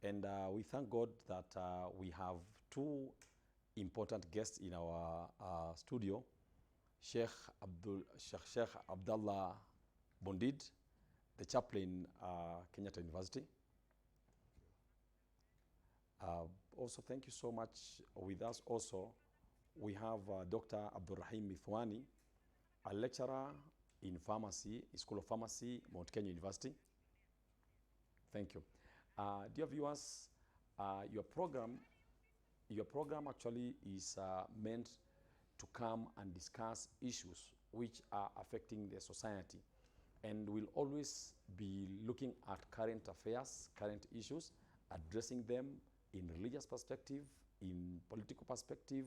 And we thank God that we have two important guests in our studio, Sheikh Abdullah Bondid, the chaplain Kenyatta University. Also, thank you so much. With us also, we have Dr. Abdurrahim Mithwani, a lecturer in pharmacy, School of Pharmacy, Mount Kenya University. Thank you. Dear viewers, your program actually is meant to come and discuss issues which are affecting the society. And we'll always be looking at current affairs, current issues, addressing them in religious perspective, in political perspective,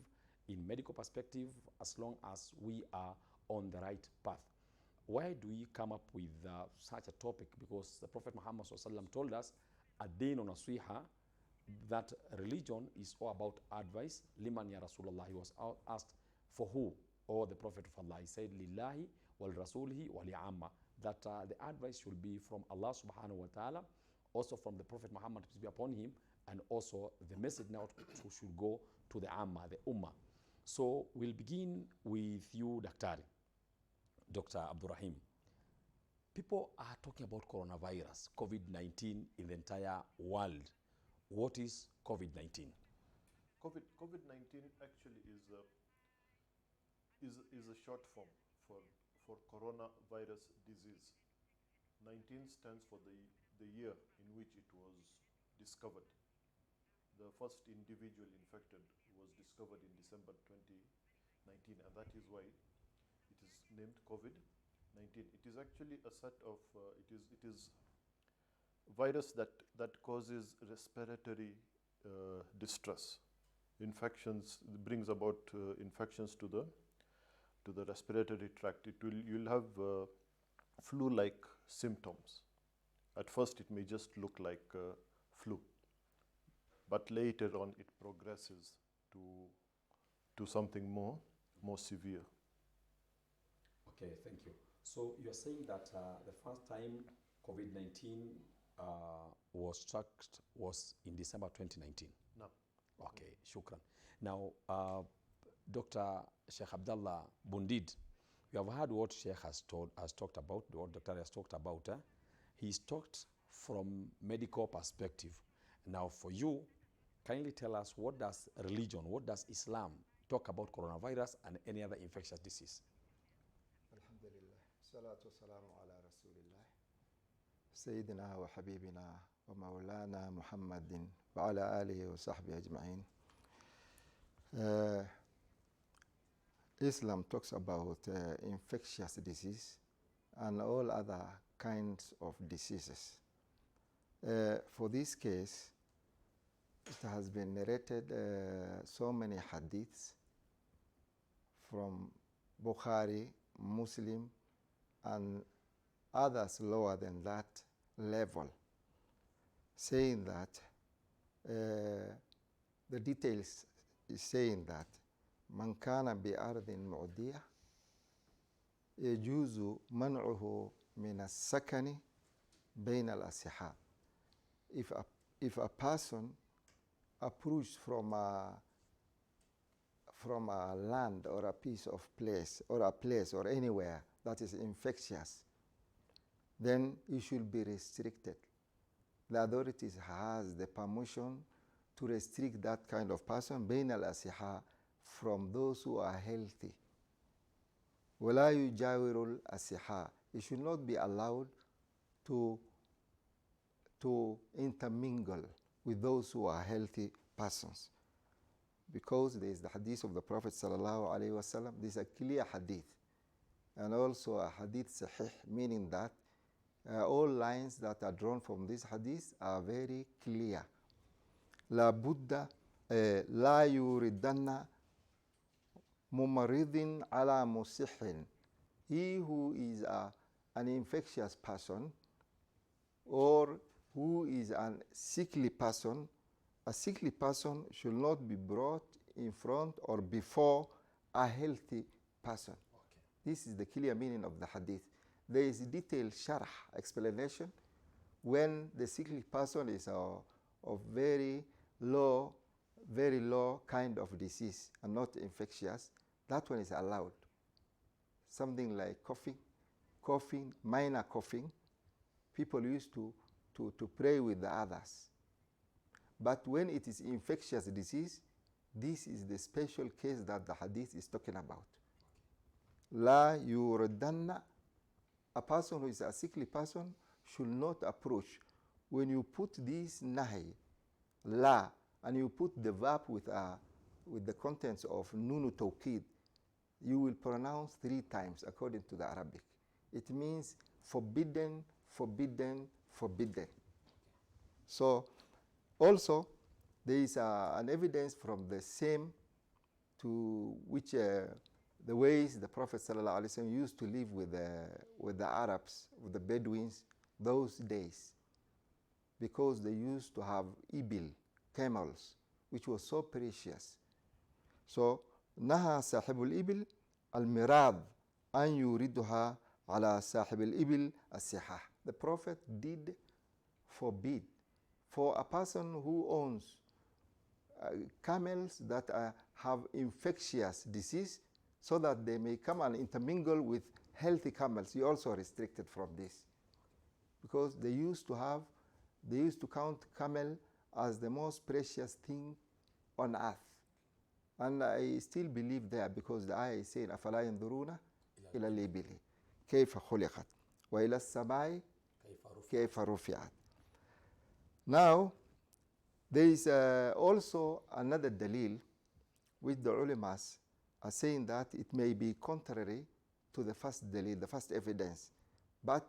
in medical perspective, as long as we are on the right path. Why do we come up with such a topic? Because the Prophet Muhammad SAW told us, ad-dinu nasiha, that religion is all about advice. Liman ya Rasulullah, he was asked, for who? Or the Prophet of Allah. He said, lillahi wal rasulihi wal li'amma. That the advice should be from Allah subhanahu wa ta'ala, also from the Prophet Muhammad, peace be upon him, and also the message now should go to the Amma, the Ummah. So we'll begin with you, Dr. Abdurrahim. People are talking about coronavirus, COVID-19 in the entire world. What is COVID-19? COVID-19 actually is a short form for coronavirus disease. 19 stands for the year in which it was discovered. The first individual infected was discovered in December 2019, and that is why it is named COVID-19. It is actually a set of, it is virus that causes respiratory distress. Infections, brings about infections to the respiratory tract. You'll have flu-like symptoms. At first, it may just look like flu, but later on, it progresses to something more severe. Okay, thank you. So you're saying that the first time COVID-19 was tracked was in December 2019? No. Okay, shukran. Now, Dr. Sheikh Abdullah Bondid, you have heard what Sheikh has talked about, what Dr. has talked about. He's talked from medical perspective. Now, for you, kindly tell us, what does religion, what does Islam talk about coronavirus and any other infectious disease? Alhamdulillah. Salatu wassalamu ala Rasulillah. Sayyidina wa habibina wa maulana Muhammadin wa ala alihi wa sahbihi ajma'in. Islam talks about infectious disease and all other kinds of diseases. For this case, it has been narrated so many hadiths from Bukhari, Muslim, and others lower than that level, saying that the details is saying that man kana bi ardin mu'diyah yajuzu man'uhu min as-sakani bayna al-asihab. If a person approached from a land or a piece of place or a place or anywhere that is infectious, then it should be restricted. The authorities has the permission to restrict that kind of person, bain al-asiha, from those who are healthy. وَلَا يُجَاوِرُ الْأَسِحَا. It should not be allowed to intermingle with those who are healthy persons. Because there is the hadith of the Prophet sallallahu alaihi wasallam. This is a clear hadith. And also a hadith sahih, meaning that all lines that are drawn from this hadith are very clear. La Buddha la yuridanna mumaridin ala musihin. He who is an infectious person or who is a sickly person should not be brought in front or before a healthy person. Okay. This is the clear meaning of the hadith. There is detailed sharh, explanation, when the sickly person is of very low kind of disease and not infectious, that one is allowed. Something like coughing, minor coughing, people used to pray with the others. But when it is infectious disease, this is the special case that the hadith is talking about. La yuraddanna, a person who is a sickly person should not approach. When you put this nahi, la, and you put the verb with the contents of nunu tawkid, you will pronounce 3 times according to the Arabic. It means forbidden, forbidden, forbidden. So also there is an evidence from the same to which the ways the Prophet ﷺ used to live with the Arabs, with the Bedouins those days, because they used to have ibil, camels, which was so precious. So naha sahibul ibil al-mirad an yuridha ala sahibul ibil as-sihah. The Prophet did forbid for a person who owns camels that have infectious disease, so that they may come and intermingle with healthy camels. He also restricted from this, because they used to count camel as the most precious thing on earth. And I still believe there, because the ayah is saying, أَفَلَا يَنْظُرُونَ إِلَى الْإِبِلِ كَيْفَ خُلِقَتْ وَإِلَى السَّمَاءِ كَيْفَ رُفِعَتْ. Now, there is also another dalil which the ulamas are saying that it may be contrary to the first dalil, the first evidence. But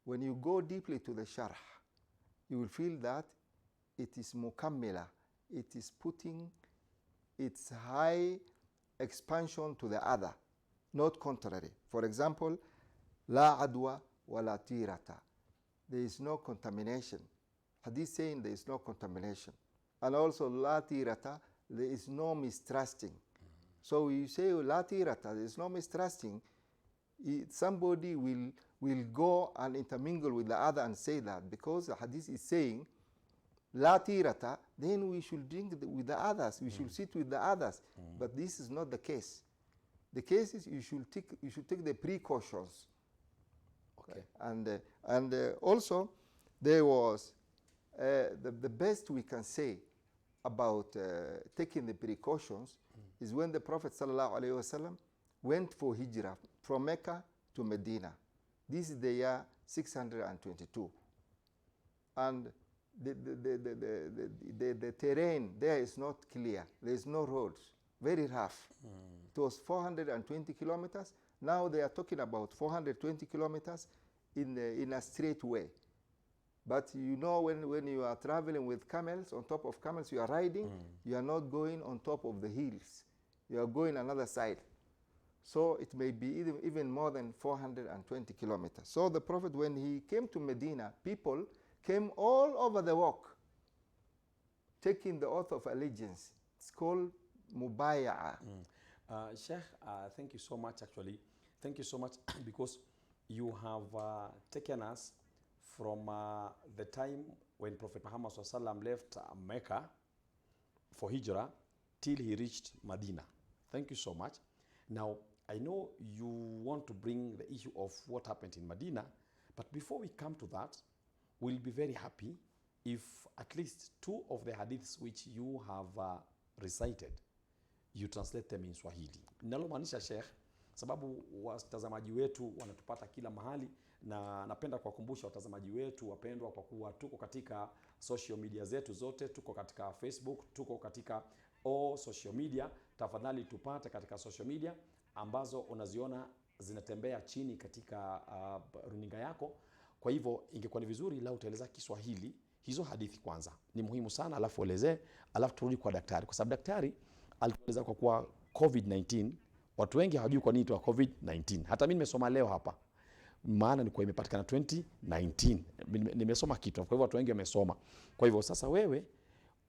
when you go deeply to the sharh, you will feel that it is mukammila. It is putting its high expansion to the other, not contrary. For example, la adwa wa la tirata. There is no contamination. Hadith saying there is no contamination. And also la tirata, there is no mistrusting. So you say la tirata, there is no mistrusting, somebody will go and intermingle with the other and say that, because the hadith is saying la tirata, then we should drink with the others, we should sit with the others. But this is not the case. The case is you should take the precautions. Okay. And also there was the best we can say about taking the precautions is when the Prophet ﷺ went for hijrah from Mecca to Medina. This is the year 622. And the terrain there is not clear. There is no roads, very rough. It was 420 kilometers. Now they are talking about 420 kilometers in a straight way. But you know, when you are traveling with camels, on top of camels you are riding, you are not going on top of the hills. You are going another side. So it may be even more than 420 kilometers. So the Prophet, when he came to Medina, people came all over the walk, taking the oath of allegiance. It's called Mubaya'a. Sheikh, thank you so much, actually. Thank you so much, because you have taken us from the time when Prophet Muhammad ﷺ left Mecca for Hijrah till he reached Medina. Thank you so much. Now, I know you want to bring the issue of what happened in Medina, but before we come to that, we'll be very happy if at least 2 of the hadiths which you have recited, you translate them in Swahili. Ninalomaanisha Sheikh, sababu watazamaji wetu wanatupata kila mahali, na napenda kuwakumbusha watazamaji wetu wapendwa, kwa kuwa tuko katika social media zetu zote, tuko katika Facebook, tuko katika all social media. Tafadhali tupate katika social media ambazo unaziona zinatembea chini katika runinga yako. Kwa hivyo ingekuwa ni vizuri la utaeleza Kiswahili hizo hadithi kwanza. Ni muhimu sana, alafu elezee, alafu turudi kwa daktari, kwa sababu daktari alitueleza kwa kuwa COVID-19, watu wengi hawajui kwa nini tu COVID-19. Hata mimi nimesoma leo hapa, maana ni kwa imepatikana 2019. Nimesoma kitu, kwa hivyo watu wengi wamesoma. Kwa hivyo sasa wewe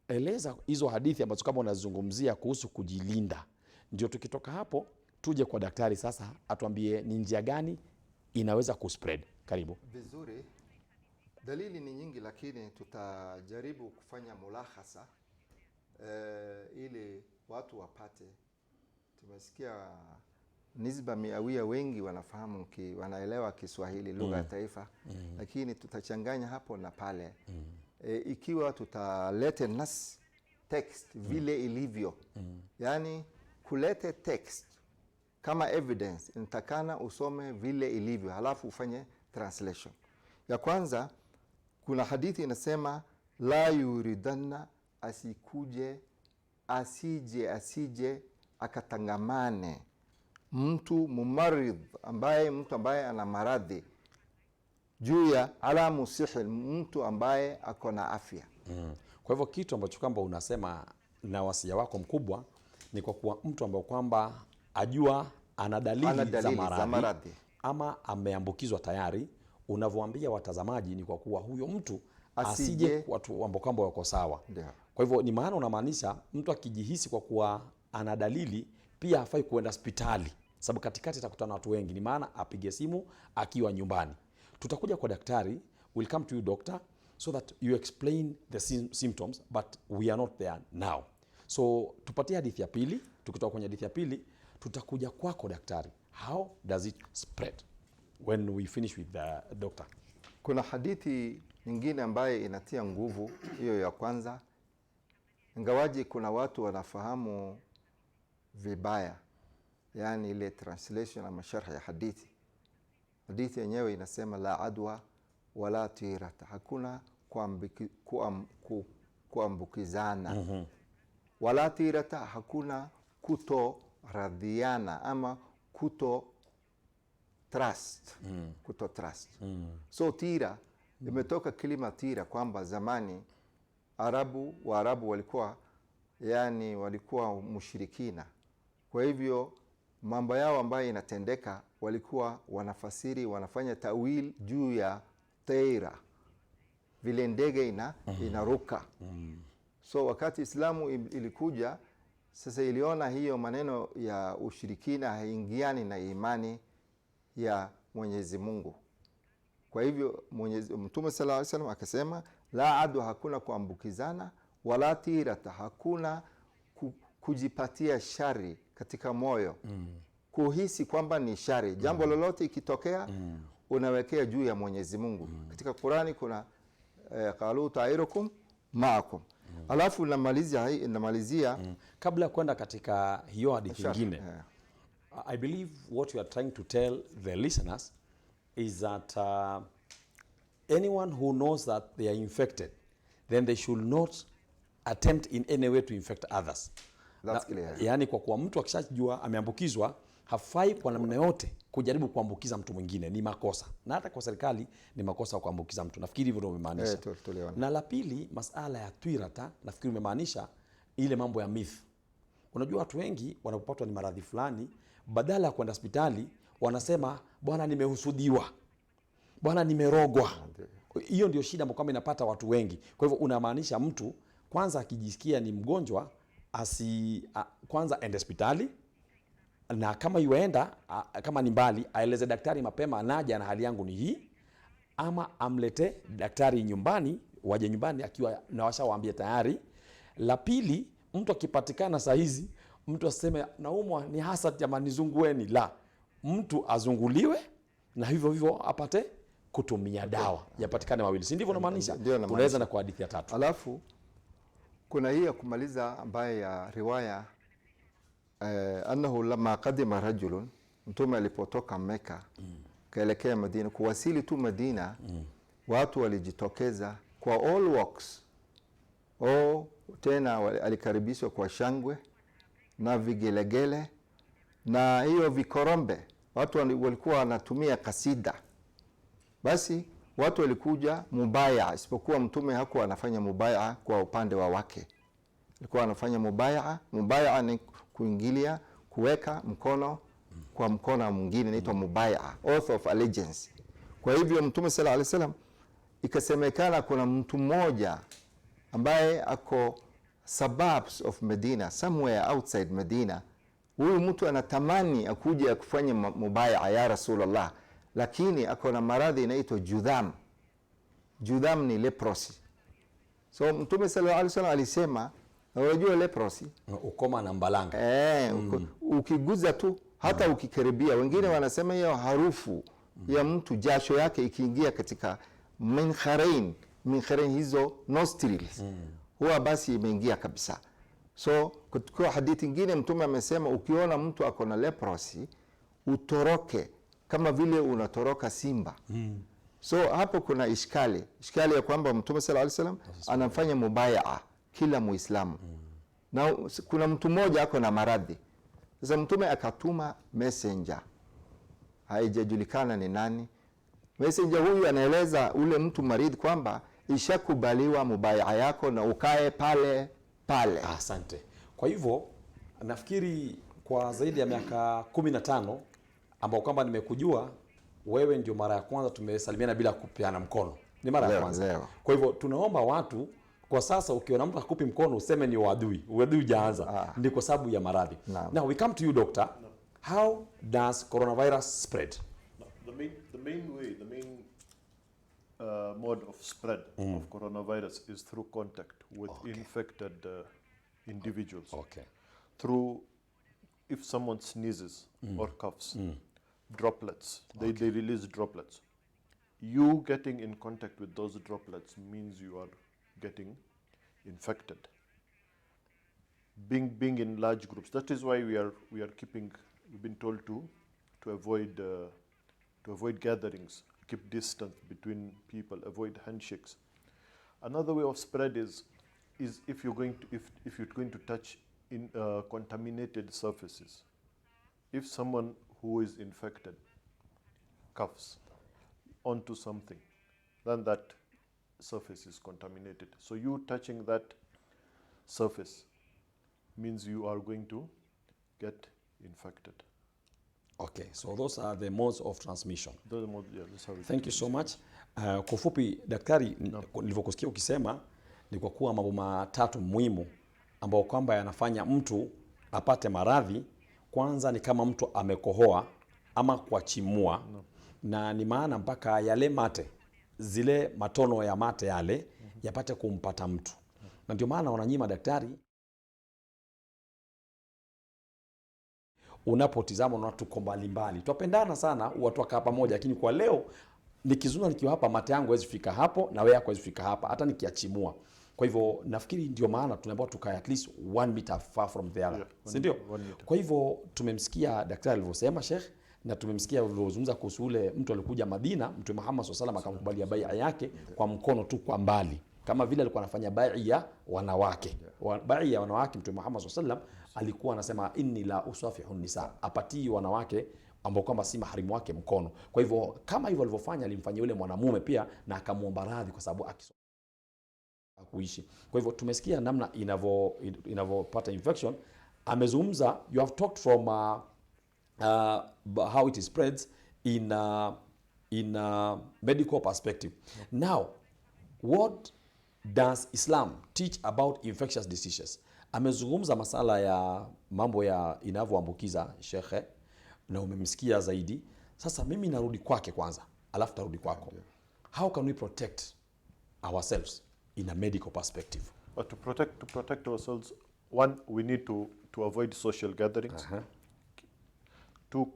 eleza hizo hadithi ambazo kama unazungumzia kuhusu kujilinda. Ndio tukitoka hapo tuje kwa daktari sasa atuambie ni njia gani inaweza kuspread. Karibu. Vizuri. Dalili ni nyingi, lakini tutajaribu kufanya mulahasa ili watu wapate. Tumesikia nisba miawia wengi wanafahamu wanaelewa Kiswahili lugha ya taifa, lakini tutachanganya hapo na pale. Ikiwa tutalete nas text vile ilivyo, yani kulete text kama evidence, nitakana usome vile ilivyo halafu ufanye translation. Ya kwanza, kuna hadithi inasema la yuridanna, asije akatangamane mtu mumaridh, mtu ambaye ana maradhi, juu ya ala musihi, mtu ambaye ako na afya. Kwa hivyo kitu ambacho kwamba unasema na wasia wako mkubwa ni kwa kuwa mtu ambaye kwamba ajua ana dalili za maradhi ama ameambukizwa tayari, unavyoambia watazamaji ni kwa kuwa huyo mtu asije watu ambao kwamba wako sawa. Kwa hivyo ni maana unamaanisha mtu akijihisi kwa kuwa ana dalili pia hafai kuenda hospitali, sababu katikati atakutana na watu wengi. Ni maana apige simu akiwa nyumbani. Tutakuja kwa daktari, we'll come to you doctor, so that you explain the symptoms, but we are not there now. So tupatie hadithi ya pili. Tukitoka kwenye hadithi ya pili tutakuja kwako daktari, how does it spread when we finish with the doctor. Kuna hadithi nyingine ambaye inatia nguvu, hiyo ya kwanza, ingawaji kuna watu wanafahamu vibaya, yani ile translation na masharh ya hadithi. Hadithi yenyewe inasema la adwa wala tirata, hakuna kuambukizana, wala tirata, hakuna kuto radhiana ama kuto trust. So tira imetoka kilima tira, kwamba zamani Waarabu walikuwa mushirikina. Kwa hivyo mambo yao ambayo inatendeka walikuwa wanafasiri, wanafanya tawil juu ya tira, vile ndege inaruka. So wakati Islamu ilikuja sasa, iliona hiyo maneno ya ushirikina haingiani na imani ya Mwenyezi Mungu. Kwa hivyo Mtume sallallahu alaihi wasallam akasema la adwa, hakuna kuambukizana, wala tirata, hakuna kujipatia shari katika moyo, kuhisi kwamba ni shari. Jambo lolote ikitokea unawekea juu ya Mwenyezi Mungu. Katika Qurani kuna qalu ta'irukum ma'akum. Alafu namalizia kabla kwenda katika hiyo hadithi nyingine. I believe what you are trying to tell the listeners is that anyone who knows that they are infected, then they should not attempt in any way to infect others. That's clear. Yani kwa kuwa mtu akishajua ameambukizwa, hafai kwa namna yote kujaribu kuambukiza mtu mwingine, ni makosa. Na hata kwa serikali ni makosa kuambukiza mtu. Nafikiri hivyo ndio umemaanisha. Na la pili, masala ya twirata, nafikiri umemaanisha ile mambo ya myth. Unajua watu wengi wanapopatwa ni maradhi fulani, badala ya kwenda hospitali wanasema bwana nimehusudiwa, bwana nimerogwa. Hiyo ndio shida ambayo inapata watu wengi. Kwa hivyo unamaanisha mtu kwanza akijisikia ni mgonjwa kwanza ende hospitali, na kama yuenda kama ni mbali aeleze daktari mapema, anaja na hali yangu ni hii, ama amlete daktari nyumbani, waje nyumbani akiwa na washawaambia tayari. La pili, mtu akipatikana saa hizi mtu aseme naumwa ni hasa jamani zungueni, la, mtu azunguliwe na hivyo hivyo apate kutumia dawa, yapatikane wawili. Si ndivyo unamaanisha? Tunaweza na kwa hadithi ya tatu. Alafu kuna hii ya kumaliza ambaye ya riwaya annahu lama qadima rajulun, mtume alipotoka Meka kaelekea Madina, kuwasili tu Madina, watu walijitokeza kwa all walks. Tena alikaribishwa kwa shangwe na vigelegele na hiyo vikorombe. Watu walikuwa wanatumia kasida. Basi watu walikuja mubaya, isipokuwa mtume hakuwa anafanya mubaya kwa upande wa wake. Alikuwa anafanya mubaya. Mubaya ni kuingilia, kuweka mkono kwa mkono mwingine, inaitwa mubaya, oath of allegiance. Kwa hivyo mtume sallallahu alaihi wasallam, ikasemekana kuna mtu mmoja ambaye ako suburbs of Medina, somewhere outside Medina. Huyu mtu anatamani akuje kufanya mubaya ya Rasulullah, lakini ako na maradhi inaitwa judham. judham ni leprosy. So Mtume sallallahu alaihi wasallam alisema, unajua leprosy ukoma na mbalanga, ukiguza tu hata ukikaribia, wengine wanasema hiyo harufu ya mtu jasho yake ikiingia katika minkharain hizo nostrils, huwa basi imeingia kabisa. So kwa hadithi nyingine Mtume amesema ukiona mtu ako na leprosy utoroke kama vile unatoroka simba. So hapo kuna ishkali ya kwamba Mtume sallallahu alaihi wasallam anafanya mubayaa kila Muislamu. Na kuna mtu mmoja ako na maradhi. Sasa Mtume akatuma messenger, haijajulikana ni nani. Messenger huyu anaeleza ule mtu maridhi kwamba ishakubaliwa mubayaa yako na ukae pale pale. Asante. Kwa hivyo nafikiri kwa zaidi ya miaka 15 ambao kwamba nimekujua wewe, ndio mara ya kwanza tumesalimiana bila kupeana mkono. Ni mara ya kwanza. Leo. Kwa hivyo tunaomba watu kwa sasa, ukiona mtu akupi mkono useme ni uadui hujaanza. Ni kwa sababu ya maradhi. Now we come to you, doctor. How does coronavirus spread? The main mode of spread of coronavirus is through contact with infected individuals. Okay. Through, if someone sneezes or coughs, droplets, they release droplets. You getting in contact with those droplets means you are getting infected. Being in large groups, that is why we've been told to avoid gatherings, keep distance between people, avoid handshakes. Another way of spread is if you're going to touch in contaminated surfaces. If someone who is infected coughs onto something, then that surface is contaminated. So you touching that surface means you are going to get infected. Okay, so those are the modes of transmission. Those are modes, yeah, that's how it Thank you so much. Kwa ufupi daktari, nilivyokusikia ukisema ni kwa kuwa mambo matatu muhimu ambao kwamba yanafanya mtu apate maradhi. Kwanza ni kama mtu amekohoa ama kuachimua, na ni maana mpaka yale mate, zile matono ya mate yale yapate kumpata mtu. Na ndio maana wananyima daktari, unapotizama na watu tuko mbalimbali, twapendana sana, watu wakaa pamoja, lakini kwa leo nikizunga nikiwa hapa mate yangu hawezi fika hapo na wewe yako hawezi fika hapa hata nikiachimua. Kwa hivyo nafikiri ndio maana tunaambiwa tukae at least 1 meter far from the other. Si ndio? Kwa hivyo tumemsikia daktari alivyosema Sheikh, na tumemsikia alivyozungumza kuhusu ule mtu alikuja Madina, Mtume Muhammad SAW akamkubalia bai'a yake kwa mkono tu kwa mbali, kama vile alikuwa anafanya bai'a ya wanawake. Bai'a ya wanawake Mtume Muhammad SAW alikuwa anasema inni la usafihu nisa, apatii wanawake ambao kwamba si maharimu wake mkono. Kwa hivyo kama hivyo alivyofanya, alimfanyia yule mwanamume pia na akamuomba radhi kwa sababu kuishi. Kwa hivyo tumesikia namna inavyopata infection. Amezungumza, you have talked from how it spreads in medical perspective. Now, what does Islam teach about infectious diseases? Amezungumza masala ya mambo ya inavyoambukiza shekhe, na umemsikia zaidi. Sasa mimi narudi kwake kwanza, alafu tarudi kwako. How can we protect ourselves in a medical perspective? But to protect ourselves, one, we need to avoid social gatherings. To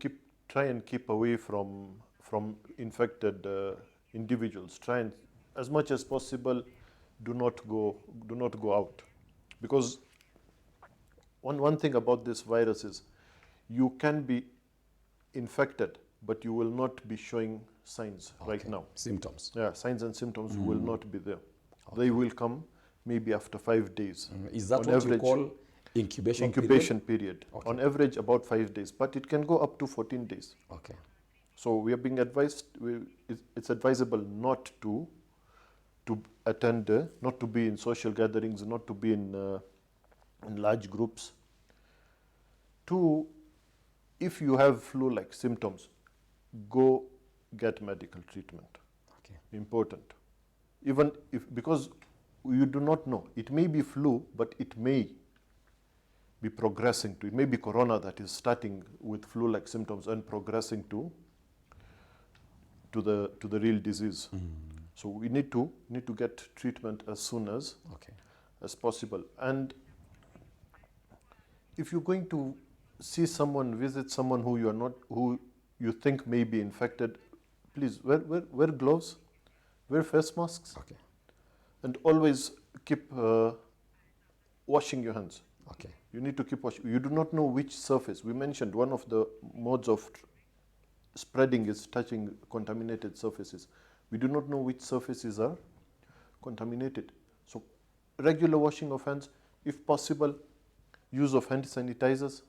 try and keep away from infected individuals. Try and, as much as possible, do not go out, because one thing about this virus is you can be infected, but you will not be showing signs right now. Symptoms. Yeah, signs and symptoms will not be there. They will come maybe after 5 days. Is that what you call incubation period? Okay. On average, about 5 days, but it can go up to 14 days. Okay. So we are being advised, it's advisable not to attend, not to be in social gatherings, not to be in large groups. 2, if you have flu-like symptoms, go get medical treatment. Okay. Important. Even if, because you do not know, it may be flu, but it may be progressing to, it may be corona that is starting with flu-like symptoms and progressing to the real disease. So we need to get treatment as soon as possible. And if you're going to see someone, visit someone who you think may be infected, please wear gloves, wear face masks, and always keep washing your hands. You need to keep washing. You do not know which surface. We mentioned one of the modes of spreading is touching contaminated surfaces. We do not know which surfaces are contaminated. So regular washing of hands, if possible, use of hand sanitizers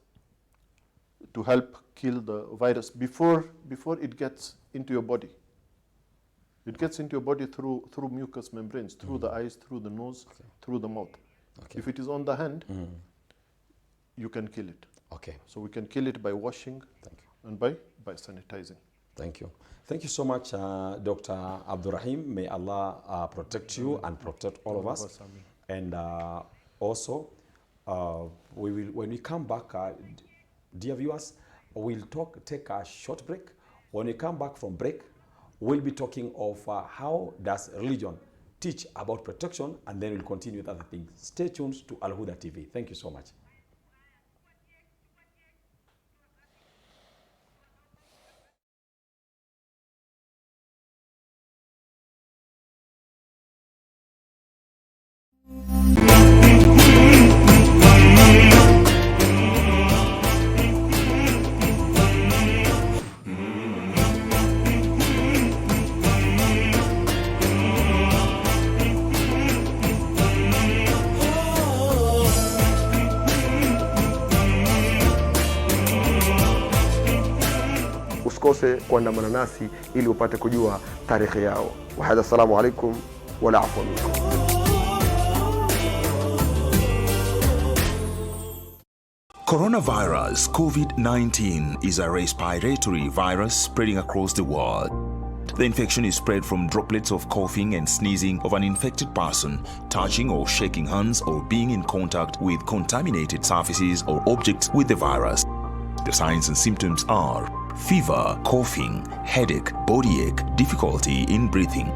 to help kill the virus before it gets into your body. It gets into your body through mucous membranes, through the eyes, through the nose, through the mouth. If it is on the hand, you can kill it. So we can kill it by washing and by sanitizing. Thank you. Thank you so much, Dr. Abdurrahim. May Allah protect you and protect all of us. And also, when we come back, dear viewers, we'll take a short break. When we come back from break, we'll be talking of how does religion teach about protection, and then we'll continue with other things. Stay tuned to Al Huda TV. Thank you so much. Usikose kuandamana nasi ili upate kujua tarehe yao. Wa hadha, assalamu alaikum wa la afwa minkum. Coronavirus COVID-19 is a respiratory virus spreading across the world. The infection is spread from droplets of coughing and sneezing of an infected person, touching or shaking hands, or being in contact with contaminated surfaces or objects with the virus. The signs and symptoms are fever, coughing, headache, body ache, difficulty in breathing.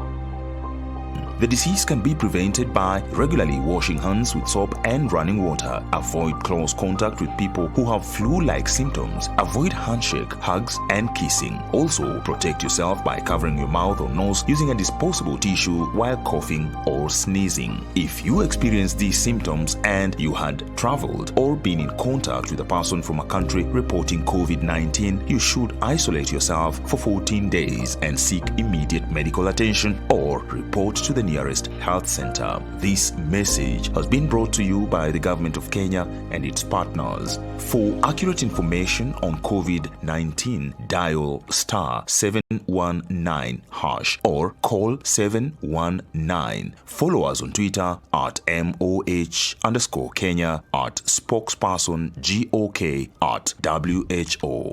The disease can be prevented by regularly washing hands with soap and running water. Avoid close contact with people who have flu-like symptoms. Avoid handshake, hugs, and kissing. Also, protect yourself by covering your mouth or nose using a disposable tissue while coughing or sneezing. If you experience these symptoms and you had traveled or been in contact with a person from a country reporting COVID-19, you should isolate yourself for 14 days and seek immediate medical attention or report to the nearest health center. This message has been brought to you by the government of Kenya and its partners. For accurate information on COVID-19, dial *719# or call 719. Follow us on Twitter at MOH_Kenya, at spokesperson GOK, at WHO.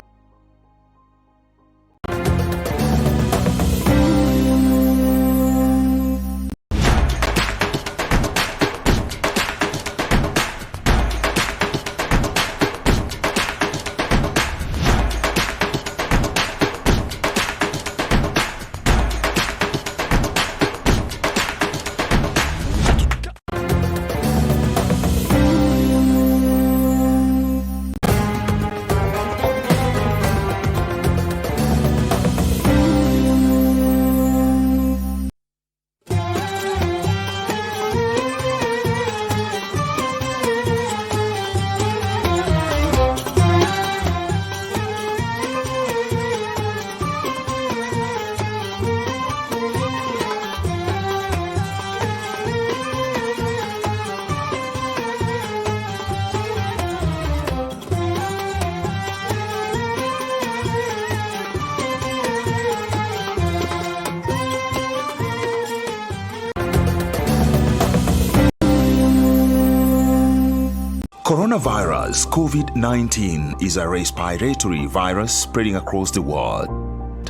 Coronavirus COVID-19 is a respiratory virus spreading across the world.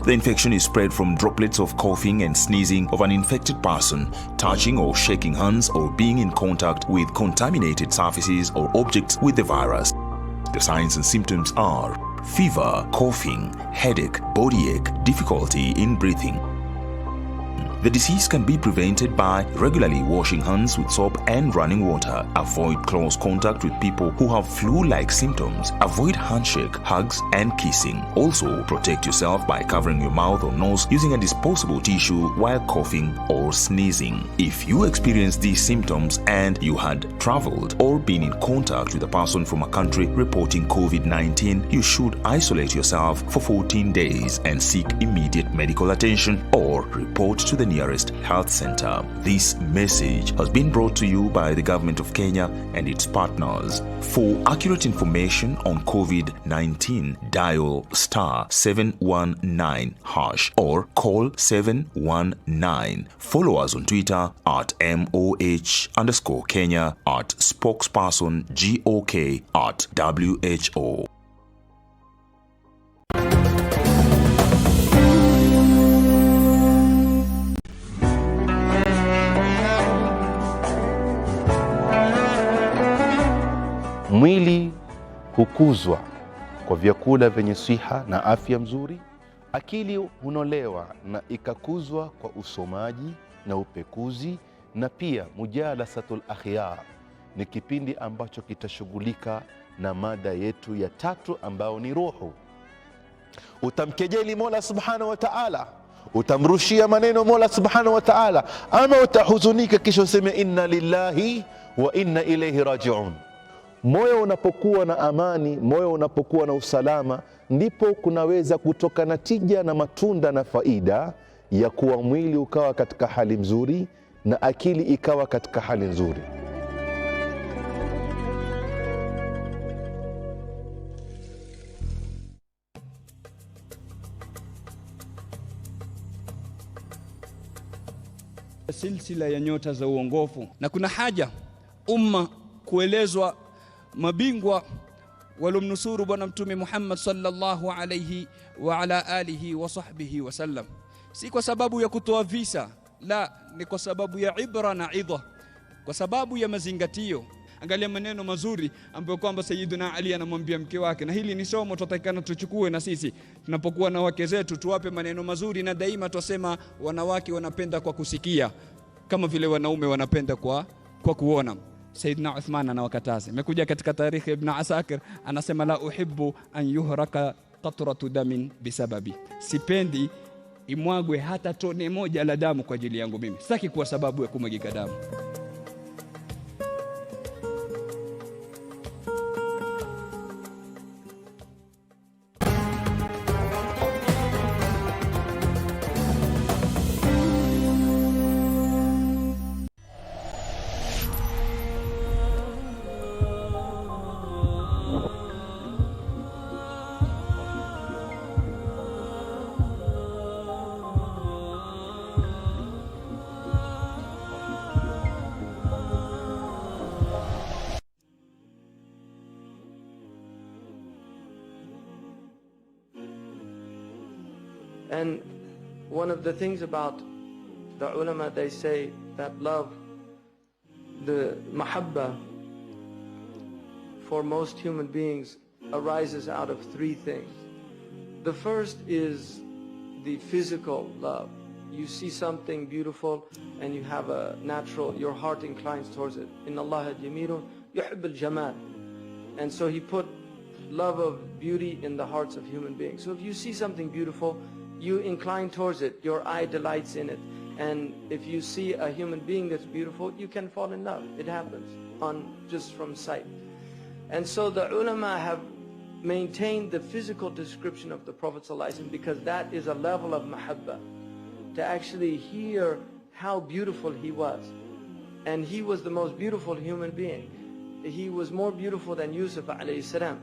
The infection is spread from droplets of coughing and sneezing of an infected person, touching or shaking hands, or being in contact with contaminated surfaces or objects with the virus. The signs and symptoms are fever, coughing, headache, body ache, difficulty in breathing. The disease can be prevented by regularly washing hands with soap and running water. Avoid close contact with people who have flu-like symptoms. Avoid handshake, hugs, and kissing. Also, protect yourself by covering your mouth or nose using a disposable tissue while coughing or sneezing. If you experience these symptoms and you had traveled or been in contact with a person from a country reporting COVID-19, you should isolate yourself for 14 days and seek immediate medical attention or report to the nearest health center. This message has been brought to you by the government of Kenya and its partners. For accurate information on COVID-19, dial *719# or call 719. Follow us on Twitter at MOH_Kenya, at spokesperson GOK, at WHO. Mwili hukuzwa kwa vyakula vyenye siha na afya mzuri. Akili hunolewa na ikakuzwa kwa usomaji na upekuzi, na pia mujalasatul akhyar ni kipindi ambacho kitashughulika na mada yetu ya tatu ambao ni ruhu. Utamkejeli Mola Subhanahu wa Ta'ala, utamrushia maneno Mola Subhanahu wa Ta'ala, ama utahuzunika kisha useme inna lillahi wa inna ilayhi raji'un. Moyo unapokuwa na amani, moyo unapokuwa na usalama, ndipo kunaweza kutoka natija na matunda na faida ya kuwa mwili ukawa katika hali nzuri na akili ikawa katika hali nzuri. Silsila ya nyota za uongofu, na kuna haja umma kuelezwa mabingwa walomnusuru bwana mtume Muhammad sallallahu alayhi wa ala alihi wa sahbihi wasallam, si kwa sababu ya kutoa visa, la, ni kwa sababu ya ibra na idha, kwa sababu ya mazingatio. Angalia maneno mazuri ambayo kwamba Sayyiduna Ali anamwambia mke wake, na hili ni somo tutatakana tuchukue na sisi tunapokuwa na wake zetu, tuwape maneno mazuri, na daima tusema wanawake wanapenda kwa kusikia kama vile wanaume wanapenda kwa kuona. Sayyidina Uthman anawakataza. Imekuja katika tarikhi Ibn Asakir, anasema la uhibbu an yuhraka qatratu damin bisababi, sipendi imwagwe hata tone moja la damu kwa ajili yangu mimi, sitaki kuwa sababu ya kumwagika damu. And one of the things about the ulama, they say that love, the mahabba for most human beings arises out of three things. The first is the physical love. You see something beautiful and you have a natural, your heart inclines towards it. Inna Allah jamilun yuhibb al-jamal. And so he put love of beauty in the hearts of human beings. So if you see something beautiful, you incline towards it, your eye delights in it. And if you see a human being that's beautiful, you can fall in love. It happens just from sight. And so the ulama have maintained the physical description of the Prophet ﷺ because that is a level of mahabba, to actually hear how beautiful he was. And he was the most beautiful human being. He was more beautiful than Yusuf alayhi salam.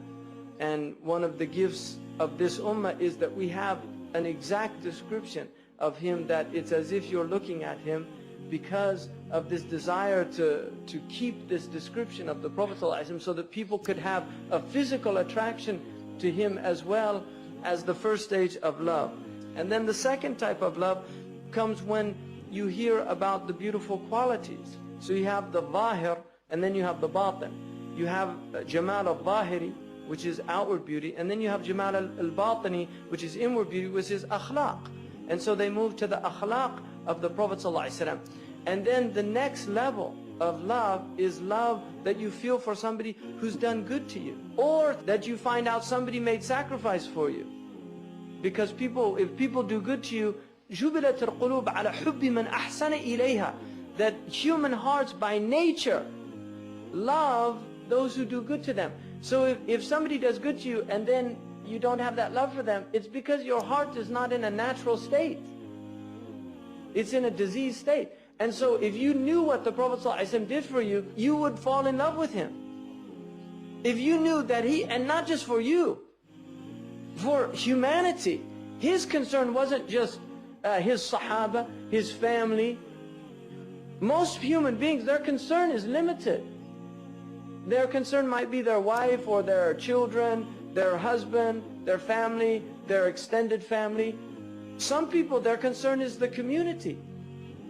And one of the gifts of this ummah is that we have an exact description of him, that it's as if you're looking at him, because of this desire to keep this description of the Prophet ﷺ so that people could have a physical attraction to him as well as the first stage of love. And then the second type of love comes when you hear about the beautiful qualities. So you have the zahir and then you have the batin. You have Jamal al-Zahiri, which is outward beauty, and then you have Jamal al-Batini, which is inward beauty, which is akhlaq. And so they move to the akhlaq of the Prophet ﷺ. And then the next level of love is love that you feel for somebody who's done good to you, or that you find out somebody made sacrifice for you. Because if people do good to you, جُبِلَتِ الْقُلُوبَ عَلَى حُبِّ مَنْ أَحْسَنَ إِلَيْهَا, that human hearts by nature love those who do good to them. So if somebody does good to you and then you don't have that love for them, it's because your heart is not in a natural state. It's in a diseased state. And so if you knew what the Prophet ﷺ did for you, you would fall in love with him. If you knew that and not just for you, for humanity, his concern wasn't just his Sahaba, his family. Most human beings, their concern is limited. Their concern might be their wife or their children, their husband, their family, their extended family. Some people, their concern is the community.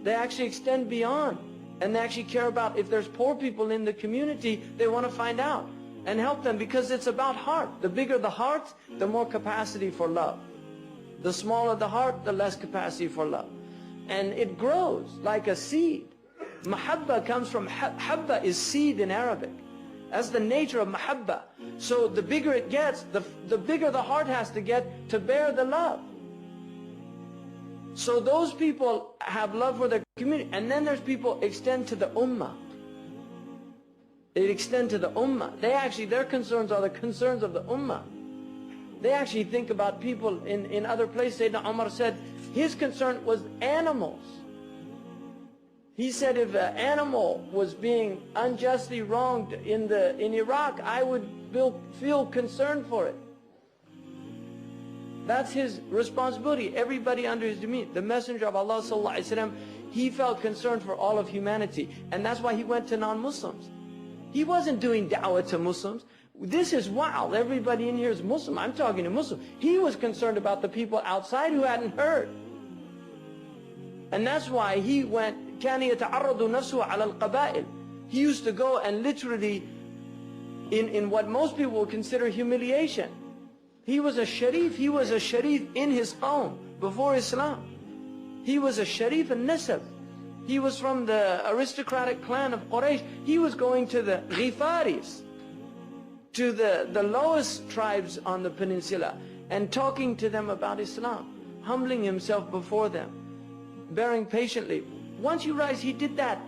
They actually extend beyond, and they actually care about if there's poor people in the community, they want to find out and help them, because it's about heart. The bigger the heart, the more capacity for love. The smaller the heart, the less capacity for love. And it grows like a seed. Mahabba comes from, habba is seed in Arabic. That's the nature of mahabba. So the bigger it gets, the bigger the heart has to get to bear the love. So those people have love for their community. And then there's people extend to the ummah. They extend to the ummah. Their concerns are the concerns of the ummah. They actually think about people in other places. Sayyidina Umar said his concern was animals. He said if an animal was being unjustly wronged in Iraq, I would feel concerned for it. That's his responsibility. Everybody under his demeanor. The Messenger of Allah sallallahu alaihi wasallam, he felt concerned for all of humanity, and that's why he went to non-Muslims. He wasn't doing da'wah to Muslims. This is wild. Everybody in here is Muslim. I'm talking to Muslims. He was concerned about the people outside who hadn't heard. And that's why he went, كَانَ يَتَعَرَّضُ نَفْسُهُ عَلَى الْقَبَائِلِ. He used to go and literally, in what most people would consider humiliation. He was a sharif. He was a sharif in his home before Islam. He was a sharif al-nasab. He was from the aristocratic clan of Quraysh. He was going to the Ghifaris, to the lowest tribes on the peninsula, and talking to them about Islam, humbling himself before them, bearing patiently. Once you realize he did that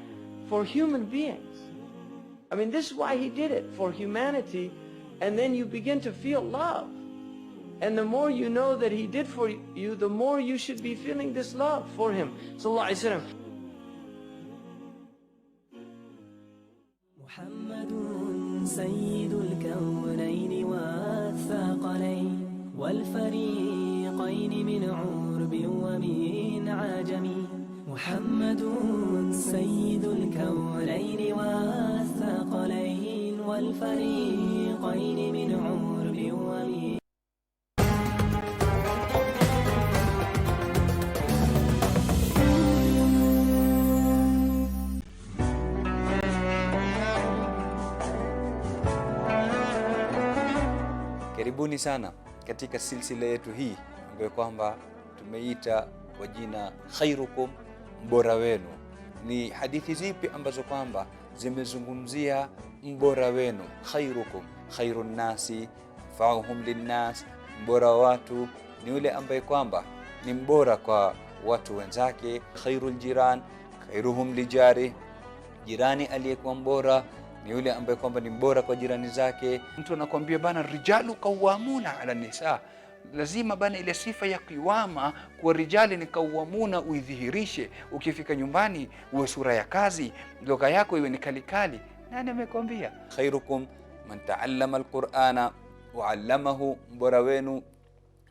for human beings. I mean, this is why he did it, for humanity, and then you begin to feel love. And the more you know that he did for you, the more you should be feeling this love for him. Sallallahu Alaihi Wasallam. سيد الكونين والثقلين والفريقين من عرب ومن عجم محمد سيد الكونين والثقلين والفريقين من عرب ومن Karibuni sana katika silsila yetu hii ambayo kwamba tumeita kwa jina khairukum, mbora wenu. Ni hadithi zipi ambazo kwamba zimezungumzia mbora wenu? Khairukum, khairun nasi, fa'uhum linnas. Mbora wa watu ni yule ambaye kwamba ni mbora kwa watu wenzake. Khairul jiran, khairuhum lijari. Jirani aliyekuwa mbora ni yule ambaye kwamba ni bora kwa jirani zake. Mtu anakuambia bana, rijalu qawwamuna ala nisa, lazima bana ile sifa ya kiwama kwa rijali ni qawwamuna uidhihirishe. Ukifika nyumbani uwe sura ya kazi, lugha yako iwe ni kalikali. Nani amekwambia? Khairukum man ta'allama alqur'ana wa 'allamahu, bora wenu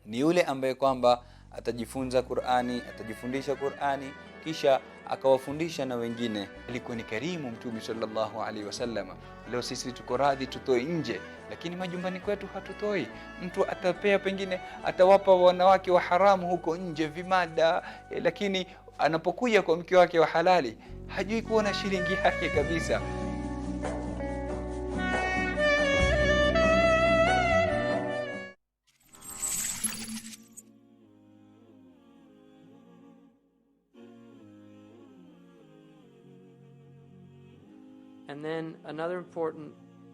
ni yule ambaye kwamba atajifunza Qur'ani, atajifundisha Qur'ani kisha akawafundisha na wengine. Alikuwa ni karimu Mtume sallallahu alaihi wasallam. Leo sisi tuko radhi tutoe nje, lakini majumbani kwetu hatutoi. Mtu atapea, pengine atawapa wanawake wa haramu huko nje vimada, lakini anapokuja kwa mke wake wa halali hajui kuona shilingi yake kabisa. And then another important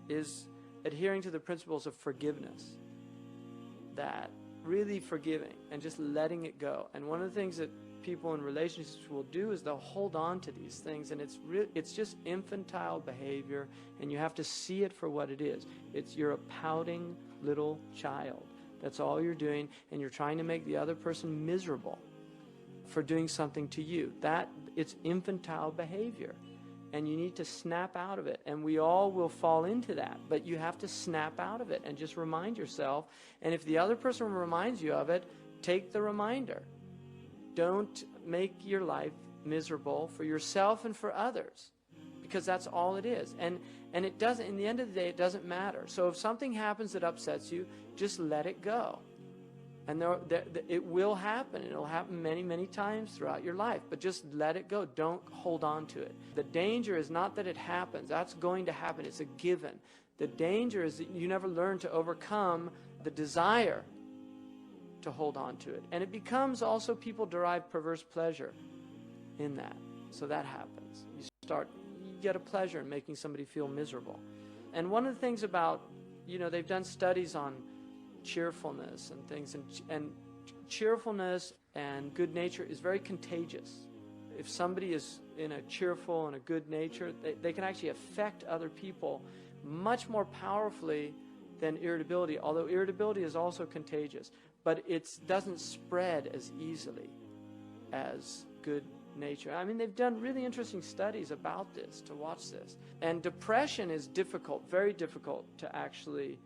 is adhering to the principles of forgiveness, that really forgiving and just letting it go. And one of the things that people in relationships will do is they'll hold on to these things, and it's just infantile behavior, and you have to see it for what it is. You're a pouting little child. That's all you're doing, and you're trying to make the other person miserable for doing something to you. It's infantile behavior, and you need to snap out of it. And we all will fall into that, but you have to snap out of it and just remind yourself. And if the other person reminds you of it, take the reminder. Don't make your life miserable for yourself and for others, because that's all it is. And it doesn't, in the end of the day, it doesn't matter. So if something happens that upsets you, just let it go. And it will happen. It'll happen many, many times throughout your life. But just let it go. Don't hold on to it. The danger is not that it happens. That's going to happen. It's a given. The danger is that you never learn to overcome the desire to hold on to it. And it becomes also, people derive perverse pleasure in that. So that happens. You get a pleasure in making somebody feel miserable. And one of the things about, they've done studies on cheerfulness and things, and cheerfulness and good nature is very contagious. If somebody is in a cheerful and a good nature, they can actually affect other people much more powerfully than irritability, although irritability is also contagious, but it doesn't spread as easily as good nature. I mean, they've done really interesting studies about this, to watch this. And depression is difficult, very difficult to actually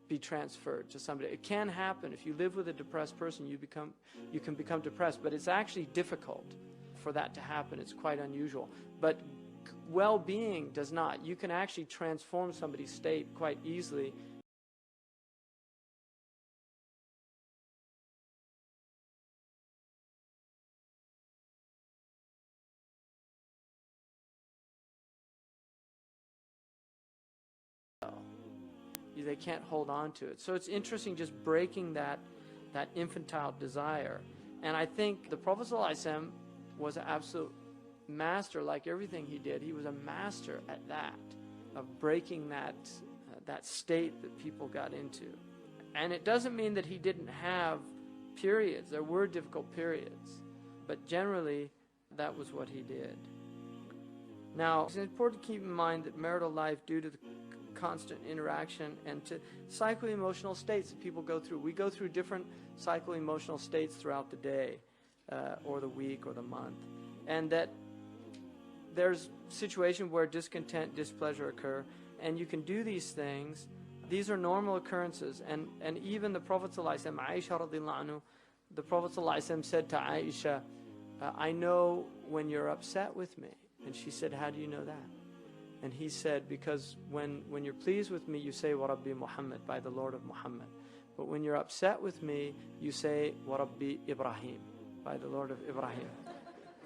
be transferred to somebody. It can happen. If you live with a depressed person, you can become depressed, but it's actually difficult for that to happen. It's quite unusual. But well-being does not. You can actually transform somebody's state quite easily. They can't hold on to it. So it's interesting just breaking that infantile desire. And I think the Prophet ﷺ was an absolute master. Like everything he did, he was a master at that, of breaking that state that people got into. And it doesn't mean that he didn't have periods. There were difficult periods, but generally that was what he did. Now, it's important to keep in mind that marital life, due to the constant interaction and to psycho-emotional states that people go through. We go through different psycho-emotional states throughout the day or the week or the month. And that there's situations where discontent, displeasure occur, and you can do these things. These are normal occurrences. And even the Prophet ﷺ, Aisha radiallahu anhu, the Prophet ﷺ said to Aisha, I know when you're upset with me. And she said, how do you know that? And he said, because when you're pleased with me, you say, Wa Rabbi Muhammad, by the Lord of Muhammad. But when you're upset with me, you say, Wa Rabbi Ibrahim, by the Lord of Ibrahim.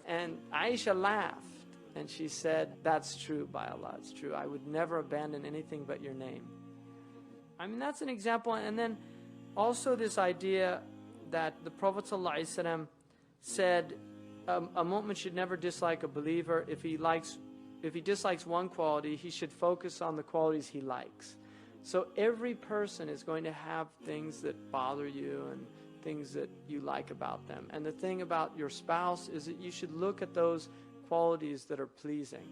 And Aisha laughed, and she said, that's true, by Allah, it's true. I would never abandon anything but your name. I mean, that's an example. And then also this idea that the Prophet ﷺ said, a mu'min should never dislike a believer. If he dislikes one quality, he should focus on the qualities he likes. So every person is going to have things that bother you and things that you like about them. And the thing about your spouse is that you should look at those qualities that are pleasing.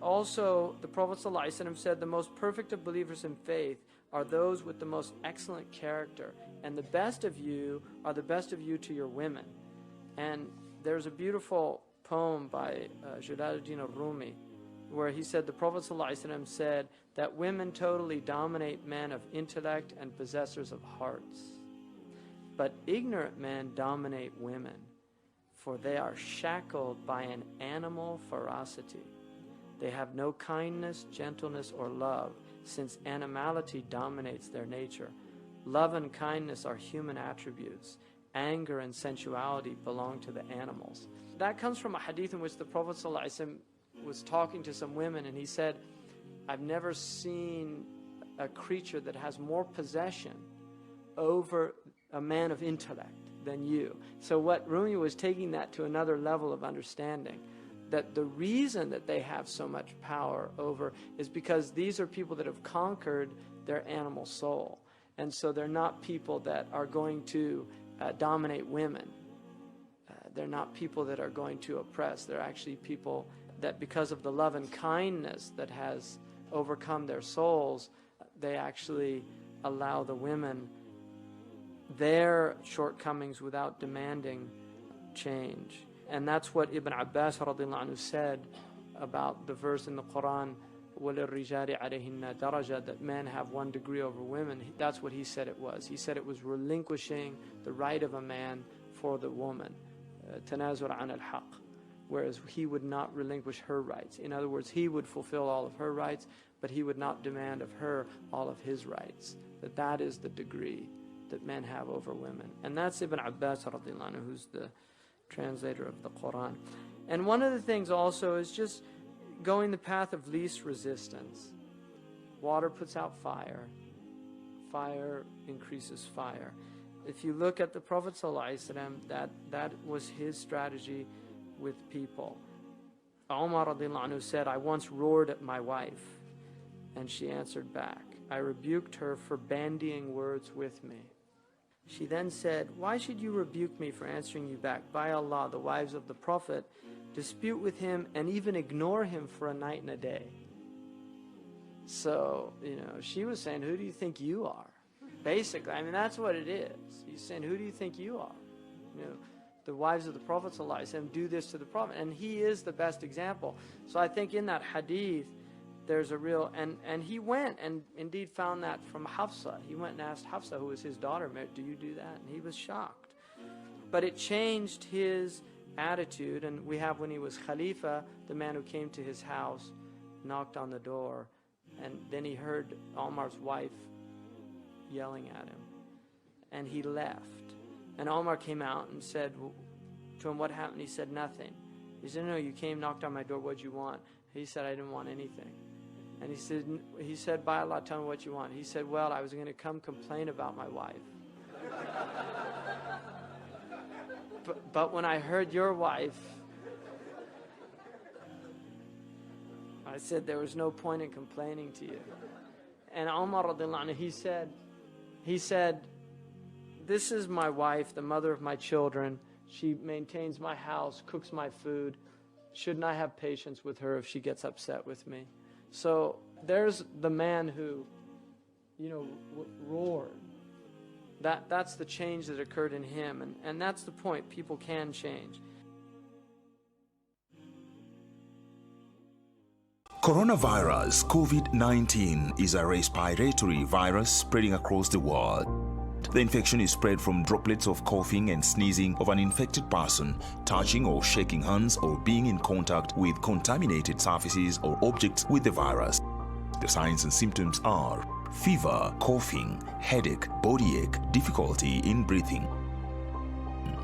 Also, the Prophet ﷺ said, the most perfect of believers in faith are those with the most excellent character. And the best of you are the best of you to your women. And there's a beautiful poem by Jalaluddin al-Rumi, where he said, the Prophet ﷺ said that women totally dominate men of intellect and possessors of hearts. But ignorant men dominate women, for they are shackled by an animal ferocity. They have no kindness, gentleness, or love, since animality dominates their nature. Love and kindness are human attributes. Anger and sensuality belong to the animals. That comes from a hadith in which the Prophet ﷺ was talking to some women, and he said, I've never seen a creature that has more possession over a man of intellect than you. So what Rumi was taking that to another level of understanding, that the reason that they have so much power over is because these are people that have conquered their animal soul. And so they're not people that are going to dominate women. They're not people that are going to oppress. They're actually people that, because of the love and kindness that has overcome their souls, they actually allow the women their shortcomings without demanding change. And that's what Ibn Abbas radiallahu anhu said about the verse in the Quran, وَلِلْرِجَالِ عَلَيْهِنَّ دَرَجَةً, that men have 1 degree over women. That's what he said it was. He said it was relinquishing the right of a man for the woman. تَنَازُرَ عَنَ الْحَقِّ. Whereas he would not relinquish her rights. In other words, he would fulfill all of her rights, but he would not demand of her all of his rights. That is the degree that men have over women. And that's Ibn Abbas radiallahu anhu, who's the translator of the Quran. And one of the things also is just going the path of least resistance. Water puts out fire. Fire increases fire. If you look at the Prophet ﷺ, that was his strategy with people. Umar radiallahu anhu said, I once roared at my wife, and she answered back. I rebuked her for bandying words with me. She then said, why should you rebuke me for answering you back? By Allah, the wives of the Prophet dispute with him and even ignore him for a night and a day. So, she was saying, who do you think you are? Basically, that's what it is. He's saying, who do you think you are? The wives of the Prophet ﷺ do this to the Prophet, and he is the best example. So I think in that hadith, there's a real, and he went and indeed found that from Hafsa. He went and asked Hafsa, who was his daughter, do you do that? And he was shocked. But it changed his attitude, and we have when he was Khalifa, the man who came to his house, knocked on the door, and then he heard Omar's wife yelling at him, and he left. And Omar came out and said to him, what happened? He said, nothing. He said, no, you came, knocked on my door, what'd you want? He said, I didn't want anything. And he said, by Allah, tell me what you want. He said, well, I was going to come complain about my wife. but when I heard your wife, I said there was no point in complaining to you. And Umar radiallahu anhu, he said, this is my wife, the mother of my children. She maintains my house, cooks my food. Shouldn't I have patience with her if she gets upset with me? So there's the man who, roared. That's the change that occurred in him. And that's the point. People can change. Coronavirus COVID-19 is a respiratory virus spreading across the world. The infection is spread from droplets of coughing and sneezing of an infected person, touching or shaking hands, or being in contact with contaminated surfaces or objects with the virus. The signs and symptoms are fever, coughing, headache, body ache, difficulty in breathing.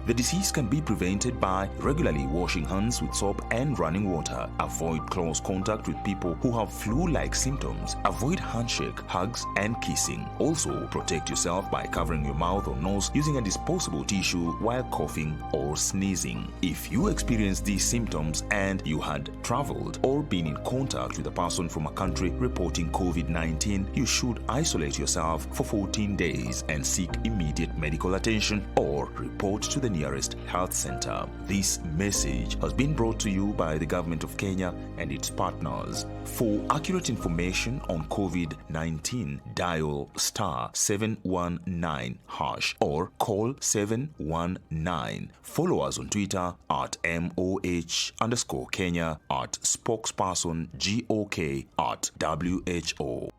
The disease can be prevented by regularly washing hands with soap and running water. Avoid close contact with people who have flu-like symptoms. Avoid handshake, hugs, and kissing. Also, protect yourself by covering your mouth or nose using a disposable tissue while coughing or sneezing. If you experience these symptoms and you had traveled or been in contact with a person from a country reporting COVID-19, you should isolate yourself for 14 days and seek immediate medical attention or report to the nearest health center. This message has been brought to you by the government of Kenya and its partners. For accurate information on COVID-19, dial *719# or call 719. Follow us on Twitter at @MOH_Kenya, at spokesperson GOK, at WHO.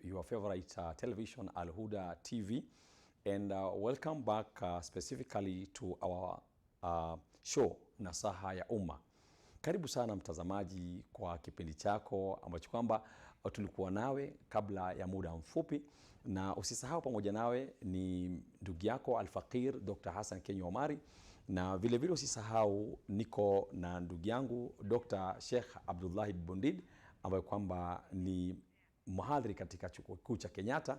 Your favorite television, Al Huda TV, and welcome back specifically to our show Nasaha ya Umma. Karibu sana mtazamaji kwa kipindi chako ambacho kwamba tulikuwa nawe kabla ya muda mfupi, na usisahau pamoja nawe ni ndugu yako Al-Faqir Dr. Hassan Kenyo Omari, na vile vile usisahau niko na ndugu yangu Dr. Sheikh Abdullah Bondid ambaye kwamba ni mhadhiri katika chuo kikuu cha Kenyatta,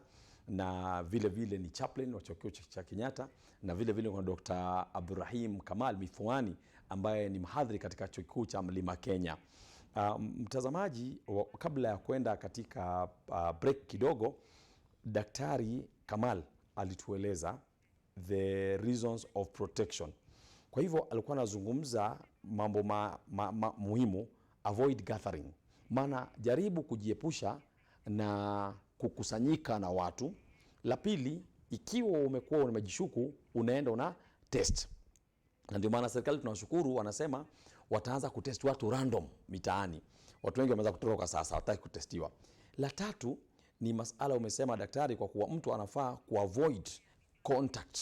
na vile vile ni chaplain wa chuo kikuu cha Kenyatta, na vile vile kuna Dr. Abdurrahim Kamal Mifwani ambaye ni mhadhiri katika chuo kikuu cha Mlima Kenya. Mtazamaji, kabla ya kwenda katika break kidogo, Daktari Kamal alitueleza the reasons of protection. Kwa hivyo alikuwa anazungumza mambo muhimu, avoid gathering. Maana jaribu kujiepusha na kukusanyika na watu. La pili, ikiwa umekuwa umejishuku, unaenda una test. Na ndio maana serikali tunashukuru, wanasema wataanza kutest watu random mitaani. Watu wengi wameanza kutoroka sasa, hawataki kutestiwa. La tatu ni masala umesema daktari, kwa kuwa mtu anafaa kuavoid contact.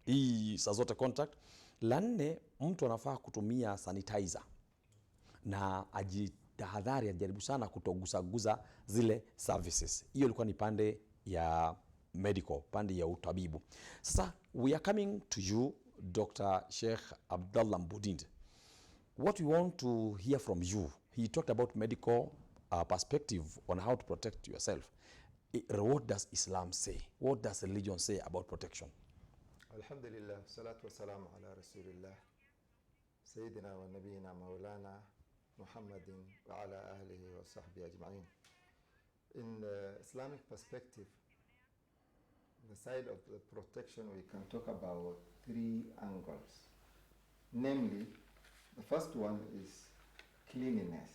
Hii saa zote contact. La nne, mtu anafaa kutumia sanitizer. Na ajitahadhari, ajaribu sana kutogusaguza zile services. Hiyo ilikuwa ni pande ya medical, pande ya utabibu. Sasa we are coming to you, Dr. Sheikh Abdullah Bondid. What we want to hear from you, he talked about medical perspective on how to protect yourself. What does Islam say? What does religion say about protection? Alhamdulillah, salatu wa salam ala rasulillah, Sayyidina wa nabiyina maulana Muhammadin wa ala alihi wa sahbihi ajma'in. In the Islamic perspective, the side of the protection, we can talk about 3 angles. Namely, the first one is cleanliness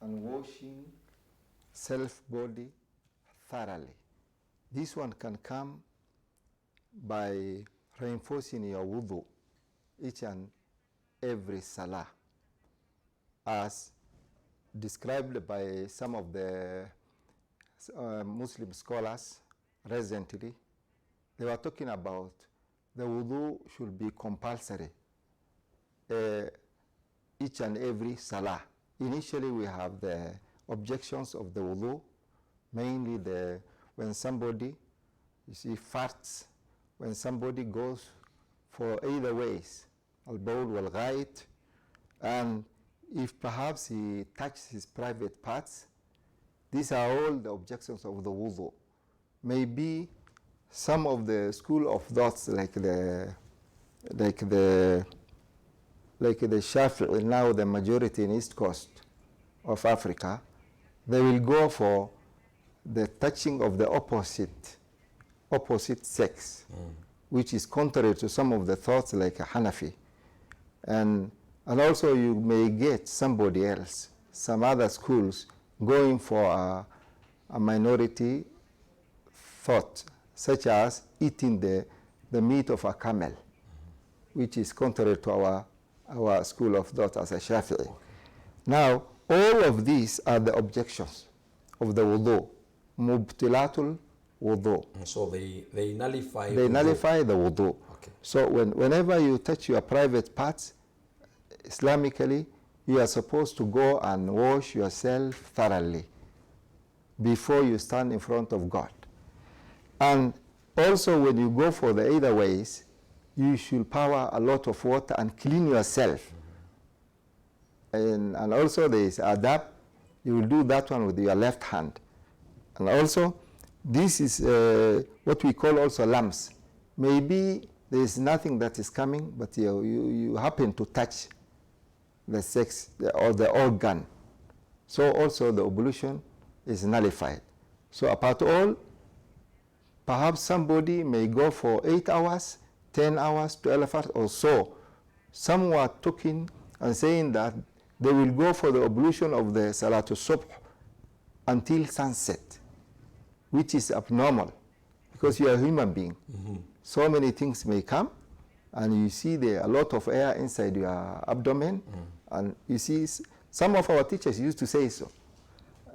and washing self-body thoroughly. This one can come by reinforcing your wudu each and every salah, as described by some of the Muslim scholars recently. They were talking about the wudu should be compulsory each and every salah. Initially, we have the objections of the wudu, mainly when somebody, you see, farts, when somebody goes for either ways, al-bawl wal-ghait, and if perhaps he touches his private parts, these are all the objections of the wudu. Maybe some of the school of thoughts, like the Shafi'i, now the majority in East Coast of Africa, they will go for the touching of the opposite sex, which is contrary to some of the thoughts like a Hanafi. And also you may get somebody else, some other schools, going for a minority thought, such as eating the meat of a camel, which is contrary to our school of thought as a Shafi'i. Now, all of these are the objections of the wudu, mubtilatul wudu. So they nullify the wudu. Okay. So whenever you touch your private parts, Islamically, you are supposed to go and wash yourself thoroughly before you stand in front of God. And also, when you go for the either ways, you should pour a lot of water and clean yourself. And also there is adab, you will do that one with your left hand. And also, this is what we call also lamps. Maybe there is nothing that is coming, but you happen to touch the sex or the organ. So also the ablution is nullified. So apart all, perhaps somebody may go for 8 hours, 10 hours, 12 hours or so. Some were talking and saying that they will go for the ablution of the Salatul Subh until sunset, which is abnormal because you are a human being. So many things may come, and you see there a lot of air inside your abdomen, and you see some of our teachers used to say so.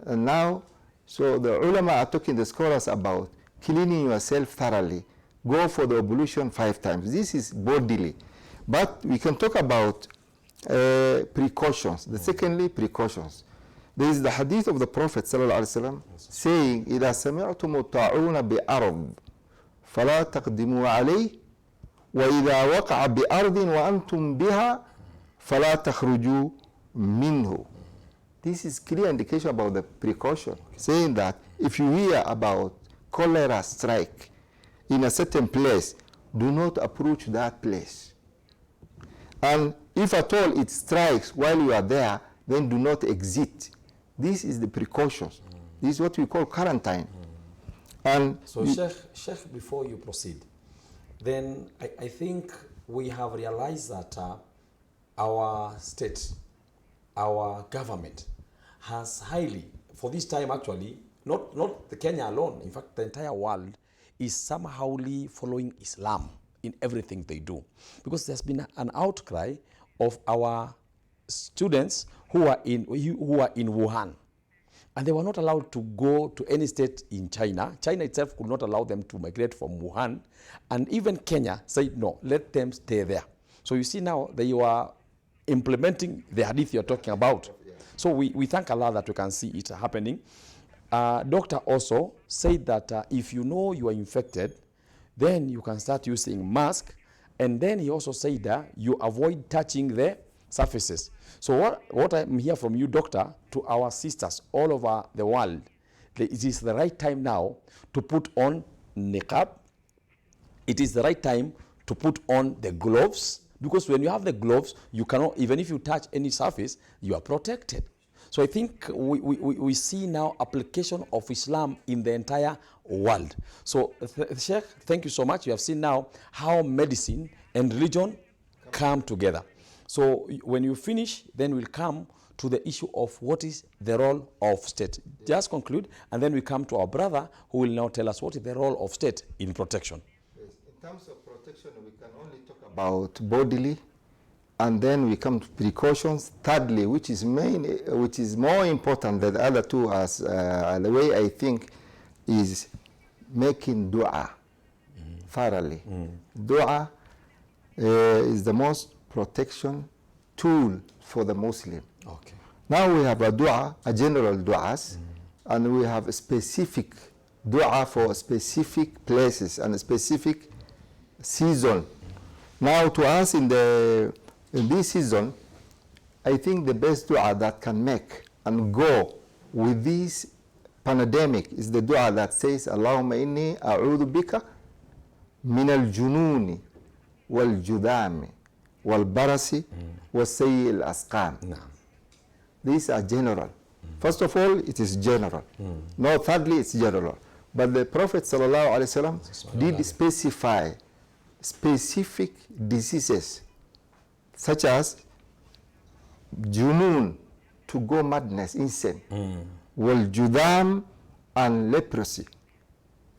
And now, so the ulama are talking, the scholars, about cleaning yourself thoroughly. Go for the ablution 5 times. This is bodily. But we can talk about precautions. The secondly, precautions. There is the hadith of the Prophet ﷺ saying, إِذَا سَمِعْتُمُ الطَّاعُونَ بِأَرْضٍ فَلَا تَقْدِمُوا عَلَيْهِ وَإِذَا وَقَعَ بِأَرْضٍ وَأَنْتُمْ بِهَا فَلَا تَخْرُجُوا مِنْهُ. This is clear indication about the precaution, saying that if you hear about cholera strike in a certain place, do not approach that place. And if at all it strikes while you are there, then do not exit. This is the precautions. This is what we call quarantine. And so, Sheikh, before you proceed, then I think we have realized that our state, our government has highly, for this time actually, not the Kenya alone, in fact the entire world is somehow following Islam in everything they do. Because there's been an outcry of our students who are in Wuhan. And they were not allowed to go to any state in China. China itself could not allow them to migrate from Wuhan. And even Kenya said, no, let them stay there. So you see now they were implementing the hadith you're talking about. So we thank Allah that we can see it happening. Doctor also said that if you know you are infected, then you can start using mask. And then he also said that you avoid touching the surfaces. So what I'm here from you, doctor, to our sisters all over the world, it is the right time now to put on niqab. It is the right time to put on the gloves, because when you have the gloves, you cannot, even if you touch any surface, you are protected. So I think we see now application of Islam in the entire world. So Sheikh, thank you so much. You have seen now how medicine and religion come together. So when you finish, then we'll come to the issue of what is the role of state. Just conclude, and then we come to our brother who will now tell us what is the role of state in protection. Yes. In terms of protection, we can only talk about bodily, and then we come to precautions. Thirdly, which is more important than the other two, as the way I think, is making dua thoroughly. Dua is the most protection tool for the Muslim. Okay. Now we have a dua, a general du'as, and we have a specific dua for specific places and a specific season. Now to us in this season, I think the best dua that can make and go with this pandemic is the dua that says, Allahumma inni a'udhu bika min al-jununi wal-judami wal-barasi wa-sayyi al-asqam. These are general. First of all, it is general. No, thirdly, it's general. But the Prophet ﷺ did specify specific diseases, such as junun, to go madness, insane, wal-judam, and leprosy,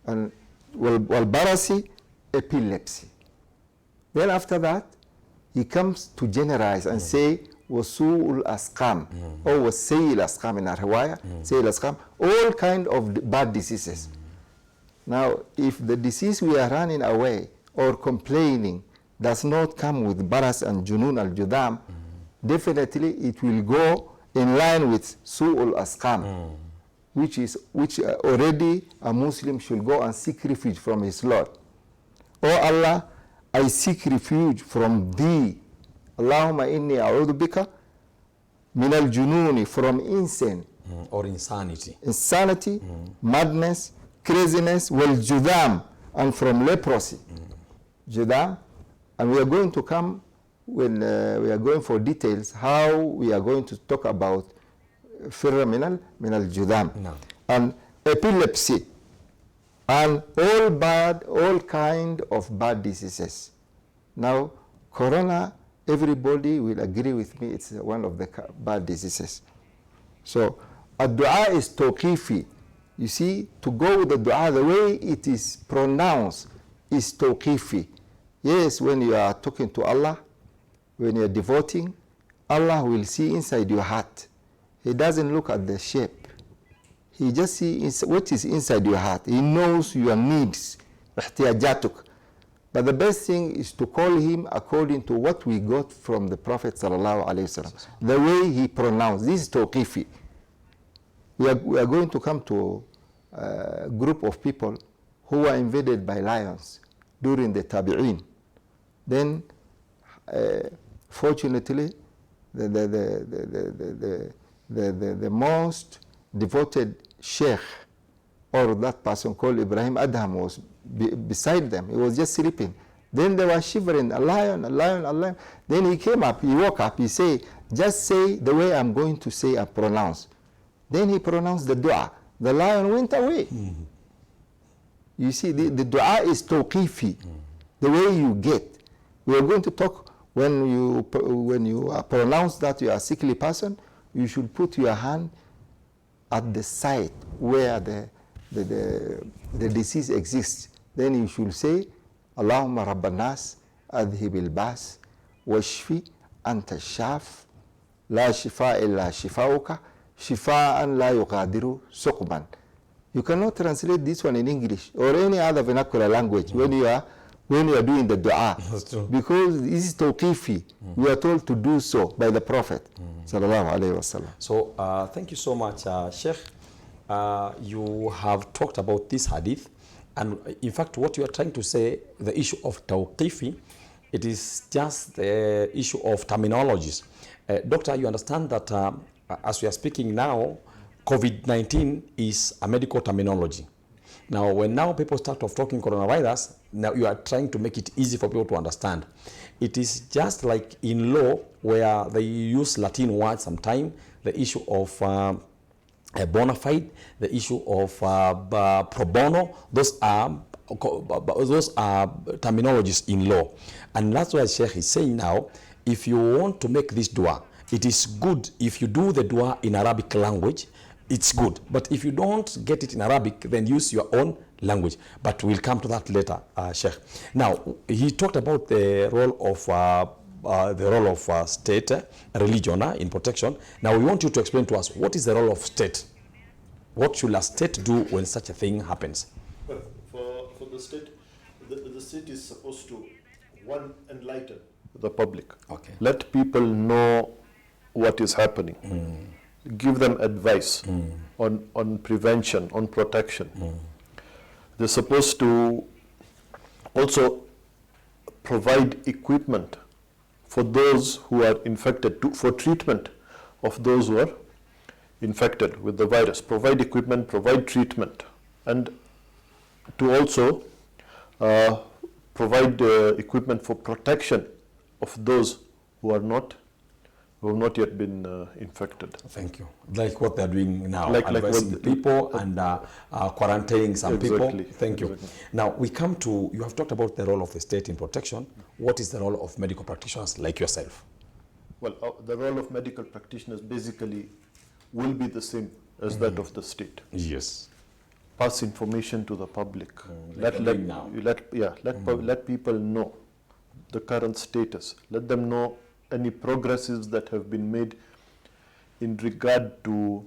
and wal-barasi, epilepsy. Then after that, he comes to generalize and say, wasu'ul asqam, or wasayil asqam in our riwayah, sayil asqam, all kind of bad diseases. Now, if the disease we are running away or complaining does not come with baras and junun al-judam, definitely it will go in line with su'ul asqam, which already a Muslim should go and seek refuge from his Lord. Oh Allah, I seek refuge from thee. Allahumma inni a'udhu bika min al-jununi, from insane. Or insanity. Insanity, madness, craziness, wal-judam, and from leprosy. Judam. And we are going to come, when we are going for details, how we are going to talk about firra min al-judam. No. And epilepsy, and all kind of bad diseases. Now, corona, everybody will agree with me, it's one of the bad diseases. So, a dua is tawqifi. You see, to go with the dua, the way it is pronounced is tawqifi. Yes, when you are talking to Allah, when you are devoting, Allah will see inside your heart. He doesn't look at the shape. He just sees what is inside your heart. He knows your needs, ihtiyajatuk. But the best thing is to call him according to what we got from the Prophet sallallahu alaihi wasallam. The way he pronounced, this is tawqifi. we are going to come to a group of people who were invaded by lions during the Tabi'in. Then, fortunately, the most devoted sheikh, or that person called Ibrahim Adham, was beside them. He was just sleeping. Then they were shivering, a lion, a lion, a lion. Then he came up, he woke up, he said, just say the way I'm going to say and pronounce. Then he pronounced the dua. The lion went away. Mm-hmm. You see, the dua is tawqifi, the way you get. We are going to talk, when you pronounce that you are a sickly person, you should put your hand at the site where the disease exists. Then you should say, Allahumma rabban nas, adhib al-bas, washfi, anta shaf, la shifa illa shifauka, shifaan la yuqadiru suqban. You cannot translate this one in English or any other vernacular language when you are doing the dua. That's true. Because this is tawqifi. We are told to do so by the Prophet. Sallallahu alayhi wa sallam. So thank you so much, Sheikh. You have talked about this hadith, and in fact what you are trying to say, the issue of tawqifi, it is just the issue of terminologies. Doctor, you understand that as we are speaking now, COVID-19 is a medical terminology. Now, when now people start off talking coronavirus, now you are trying to make it easy for people to understand. It is just like in law, where they use Latin words sometimes, the issue of bona fide, the issue of pro bono, those are terminologies in law. And that's why Sheikh is saying now, if you want to make this dua, it is good if you do the dua in Arabic language, it's good. But if you don't get it in Arabic, then use your own language. But we'll come to that later, Sheikh. Now, he talked about the role of state, religion in protection. Now, we want you to explain to us, what is the role of state? What should a state do when such a thing happens? Well, for the state, the state is supposed to, one, enlighten the public. Okay. Let people know what is happening. Give them advice on prevention, on protection. They're supposed to also provide equipment for those who are infected, for treatment of those who are infected with the virus. Provide equipment, provide treatment, and to also provide equipment for protection of those who have not yet been infected. Thank you. Like what they're doing now, advising the people and quarantining some people. Thank you. Now we come to, you have talked about the role of the state in protection. What is the role of medical practitioners like yourself? Well, the role of medical practitioners basically will be the same as that of the state. Yes. Pass information to the public. Let people know the current status. Let them know any progresses that have been made in regard to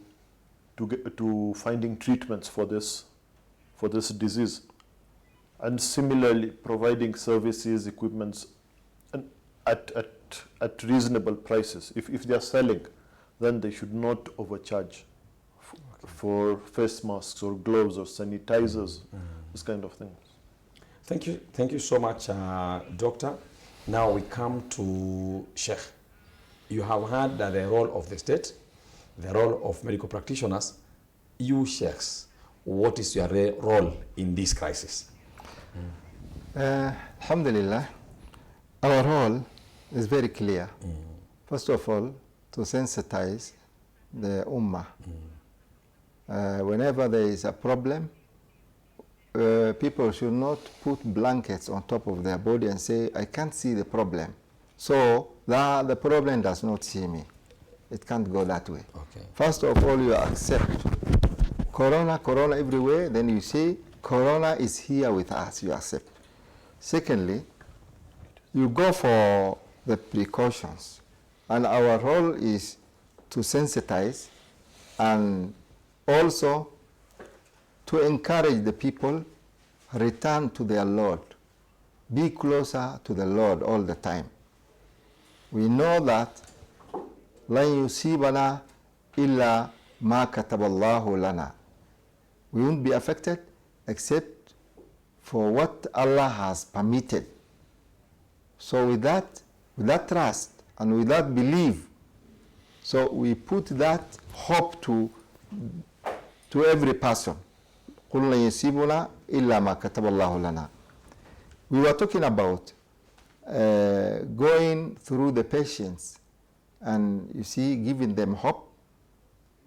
finding treatments for this disease, and similarly providing services, equipments, and at reasonable prices. If they are selling, then they should not overcharge for face masks or gloves or sanitizers, this kind of things. Thank you so much, Doctor. Now we come to Sheikh. You have heard the role of the state, the role of medical practitioners. You Sheikhs, what is your role in this crisis? Alhamdulillah, our role is very clear. First of all, to sensitize the ummah. Whenever there is a problem, people should not put blankets on top of their body and say, I can't see the problem. So the problem does not see me. It can't go that way. Okay. First of all, you accept corona everywhere, then you say, corona is here with us, you accept. Secondly, you go for the precautions. And our role is to sensitize and also to encourage the people, return to their Lord. Be closer to the Lord all the time. We know that لن يصيبنا إلا ma kataballahu lana. We won't be affected except for what Allah has permitted. So with that trust and with that belief, so we put that hope to every person. قُلْ لَنْ يُصِيبُنَا إِلَّا مَا كَتَبَ اللَّهُ لَنَا. We were talking about going through the patients and, you see, giving them hope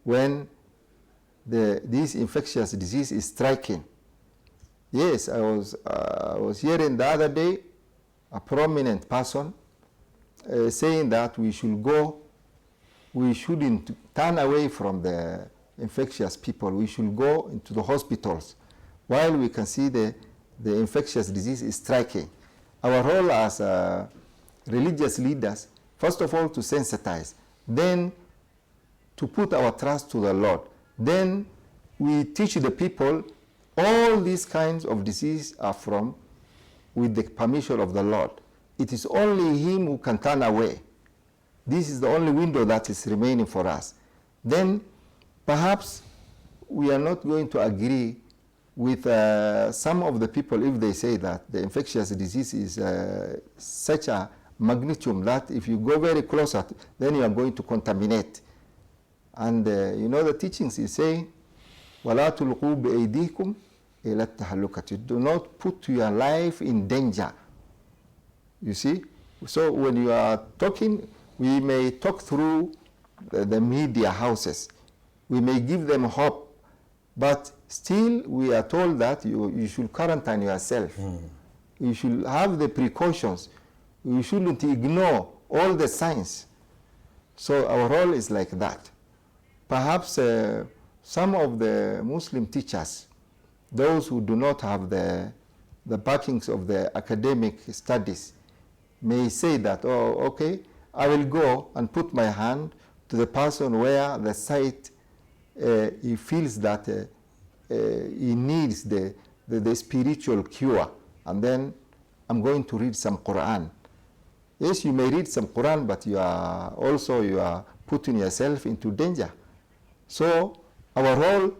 when this infectious disease is striking. Yes, I was hearing the other day a prominent person saying that we shouldn't turn away from the infectious people. We should go into the hospitals while we can see the infectious disease is striking. Our role as religious leaders, first of all, to sensitize, then to put our trust to the Lord. Then we teach the people all these kinds of disease are from with the permission of the Lord. It is only Him who can turn away. This is the only window that is remaining for us. Then perhaps we are not going to agree with some of the people if they say that the infectious disease is such a magnitude that if you go very close, then you are going to contaminate. And you know the teachings is saying, وَلَا تُلْقُوا بِأَيْدِيكُمْ إِلَى التَّهَلُّكَةِ. Do not put your life in danger. You see? So when you are talking, we may talk through the media houses. We may give them hope, but still we are told that you should quarantine yourself. You should have the precautions. You shouldn't ignore all the signs. So our role is like that. Perhaps some of the Muslim teachers, those who do not have the backings of the academic studies, may say that, oh, okay, I will go and put my hand to the person where the sight, he feels that he needs the spiritual cure, and then I'm going to read some Quran. Yes, you may read some Quran, but you are putting yourself into danger. So our role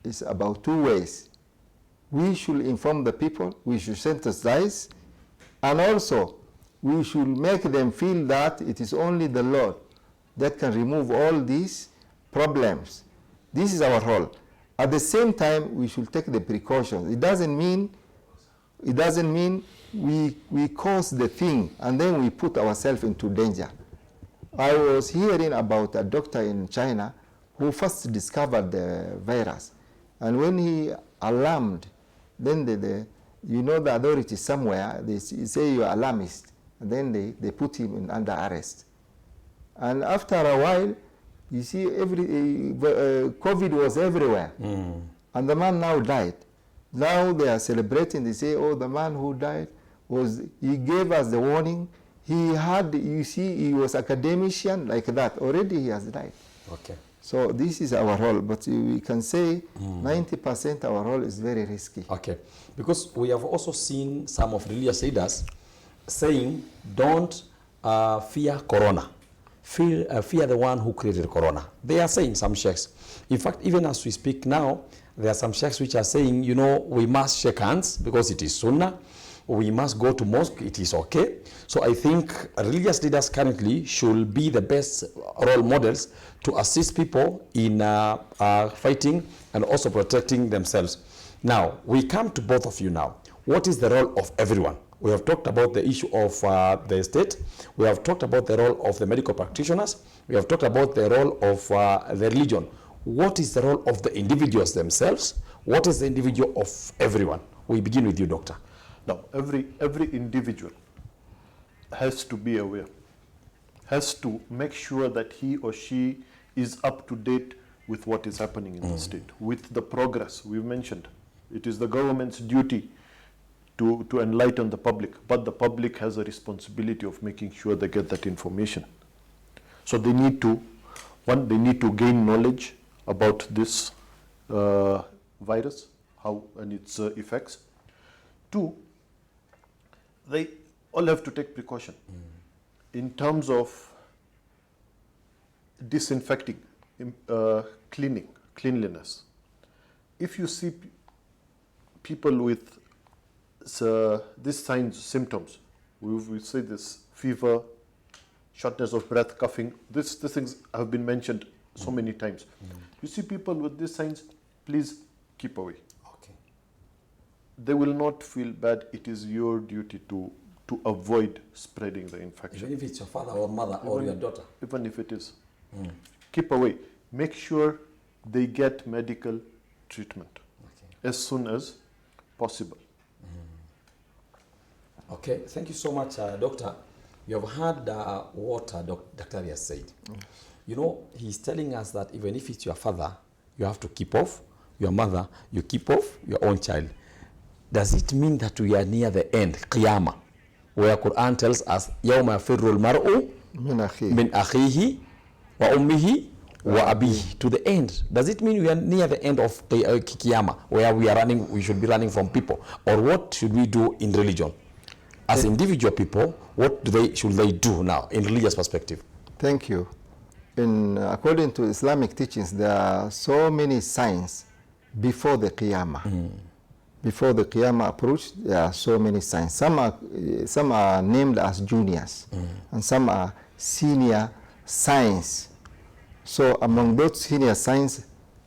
is about two ways. We should inform the people, we should sensitize, and also we should make them feel that it is only the Lord that can remove all these problems. This is our role. At the same time, we should take the precautions. It doesn't mean we cause the thing and then we put ourselves into danger. I was hearing about a doctor in China who first discovered the virus. And when he alarmed, then the authorities somewhere, they say you're alarmist. And then they put him under arrest. And after a while, you see, COVID was everywhere. And the man now died. Now they are celebrating. They say, oh, the man who died, he gave us the warning. He had, you see, he was academician like that. Already he has died. Okay. So this is our role. But we can say 90% our role is very risky. Okay. Because we have also seen some of religious leaders saying, don't fear Corona. Fear the one who created Corona. They are saying, some sheikhs. In fact, even as we speak now, there are some sheikhs which are saying, you know, we must shake hands because it is sunnah. We must go to mosque, it is okay. So I think religious leaders currently should be the best role models to assist people in fighting and also protecting themselves. Now, we come to both of you now. What is the role of everyone? We have talked about the issue of the state. We have talked about the role of the medical practitioners. We have talked about the role of the religion. What is the role of the individuals themselves? What is the individual of everyone? We begin with you, doctor. Now, every individual has to be aware, has to make sure that he or she is up to date with what is happening in the state, with the progress we've mentioned. It is the government's duty to enlighten the public, but the public has a responsibility of making sure they get that information. So they need to, one, they need to gain knowledge about this virus, how and its effects. Two, they all have to take precaution in terms of disinfecting cleanliness. If you see people with these signs, symptoms, we say this fever, shortness of breath, coughing, these things have been mentioned so many times. You see people with these signs, please keep away. Okay. They will not feel bad. It is your duty to avoid spreading the infection. Even if it's your father or mother or your daughter. Even if it is. Keep away. Make sure they get medical treatment as soon as possible. Okay, thank you so much, Doctor. You have heard what Dr. has said. You know, he's telling us that even if it's your father, you have to keep off. Your mother, you keep off your own child. Does it mean that we are near the end, Qiyamah, where Quran tells us, يَوْمَ يَفِرُّ الْمَرْءُ مِنْ أَخِيهِ وَأُمِّهِ وَأَبِيهِ, to the end? Does it mean we are near the end of Qiyamah, where we should be running from people? Or what should we do in religion? As individual people, what should they do now in religious perspective? Thank you. According to Islamic teachings, there are so many signs before the Qiyamah. Before the Qiyamah approach, there are so many signs. Some are named as juniors, and some are senior signs. So among those senior signs,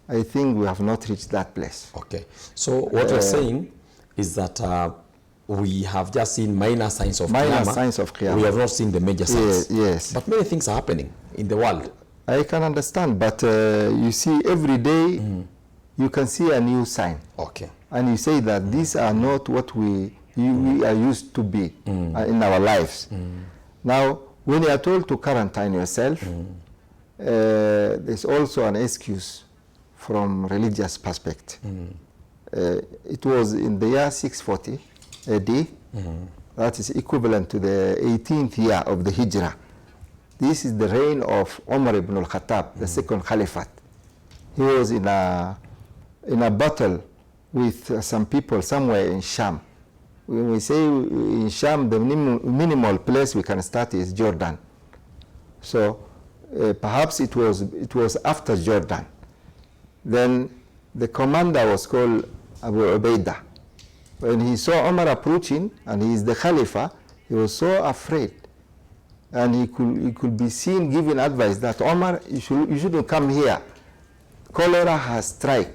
I think we have not reached that place. Okay. So what you're saying is that we have just seen minor signs of Qiyamah. We have not seen the major signs. Yes. But many things are happening in the world. I can understand, but you see, every day you can see a new sign. Okay. And you say that these are not what we are used to be in our lives. Now, when you are told to quarantine yourself, there's also an excuse from religious perspective. It was in the year 640 AD, that is equivalent to the 18th year of the Hijrah. This is the reign of Umar ibn al-Khattab, the second Caliphate. He was in a battle with some people somewhere in Sham. When we say in Sham, the minimal place we can start is Jordan. So perhaps it was after Jordan. Then the commander was called Abu Ubaidah. When he saw Umar approaching, and he is the Khalifa, he was so afraid. And he could be seen giving advice that, Umar, you shouldn't come here. Cholera has struck.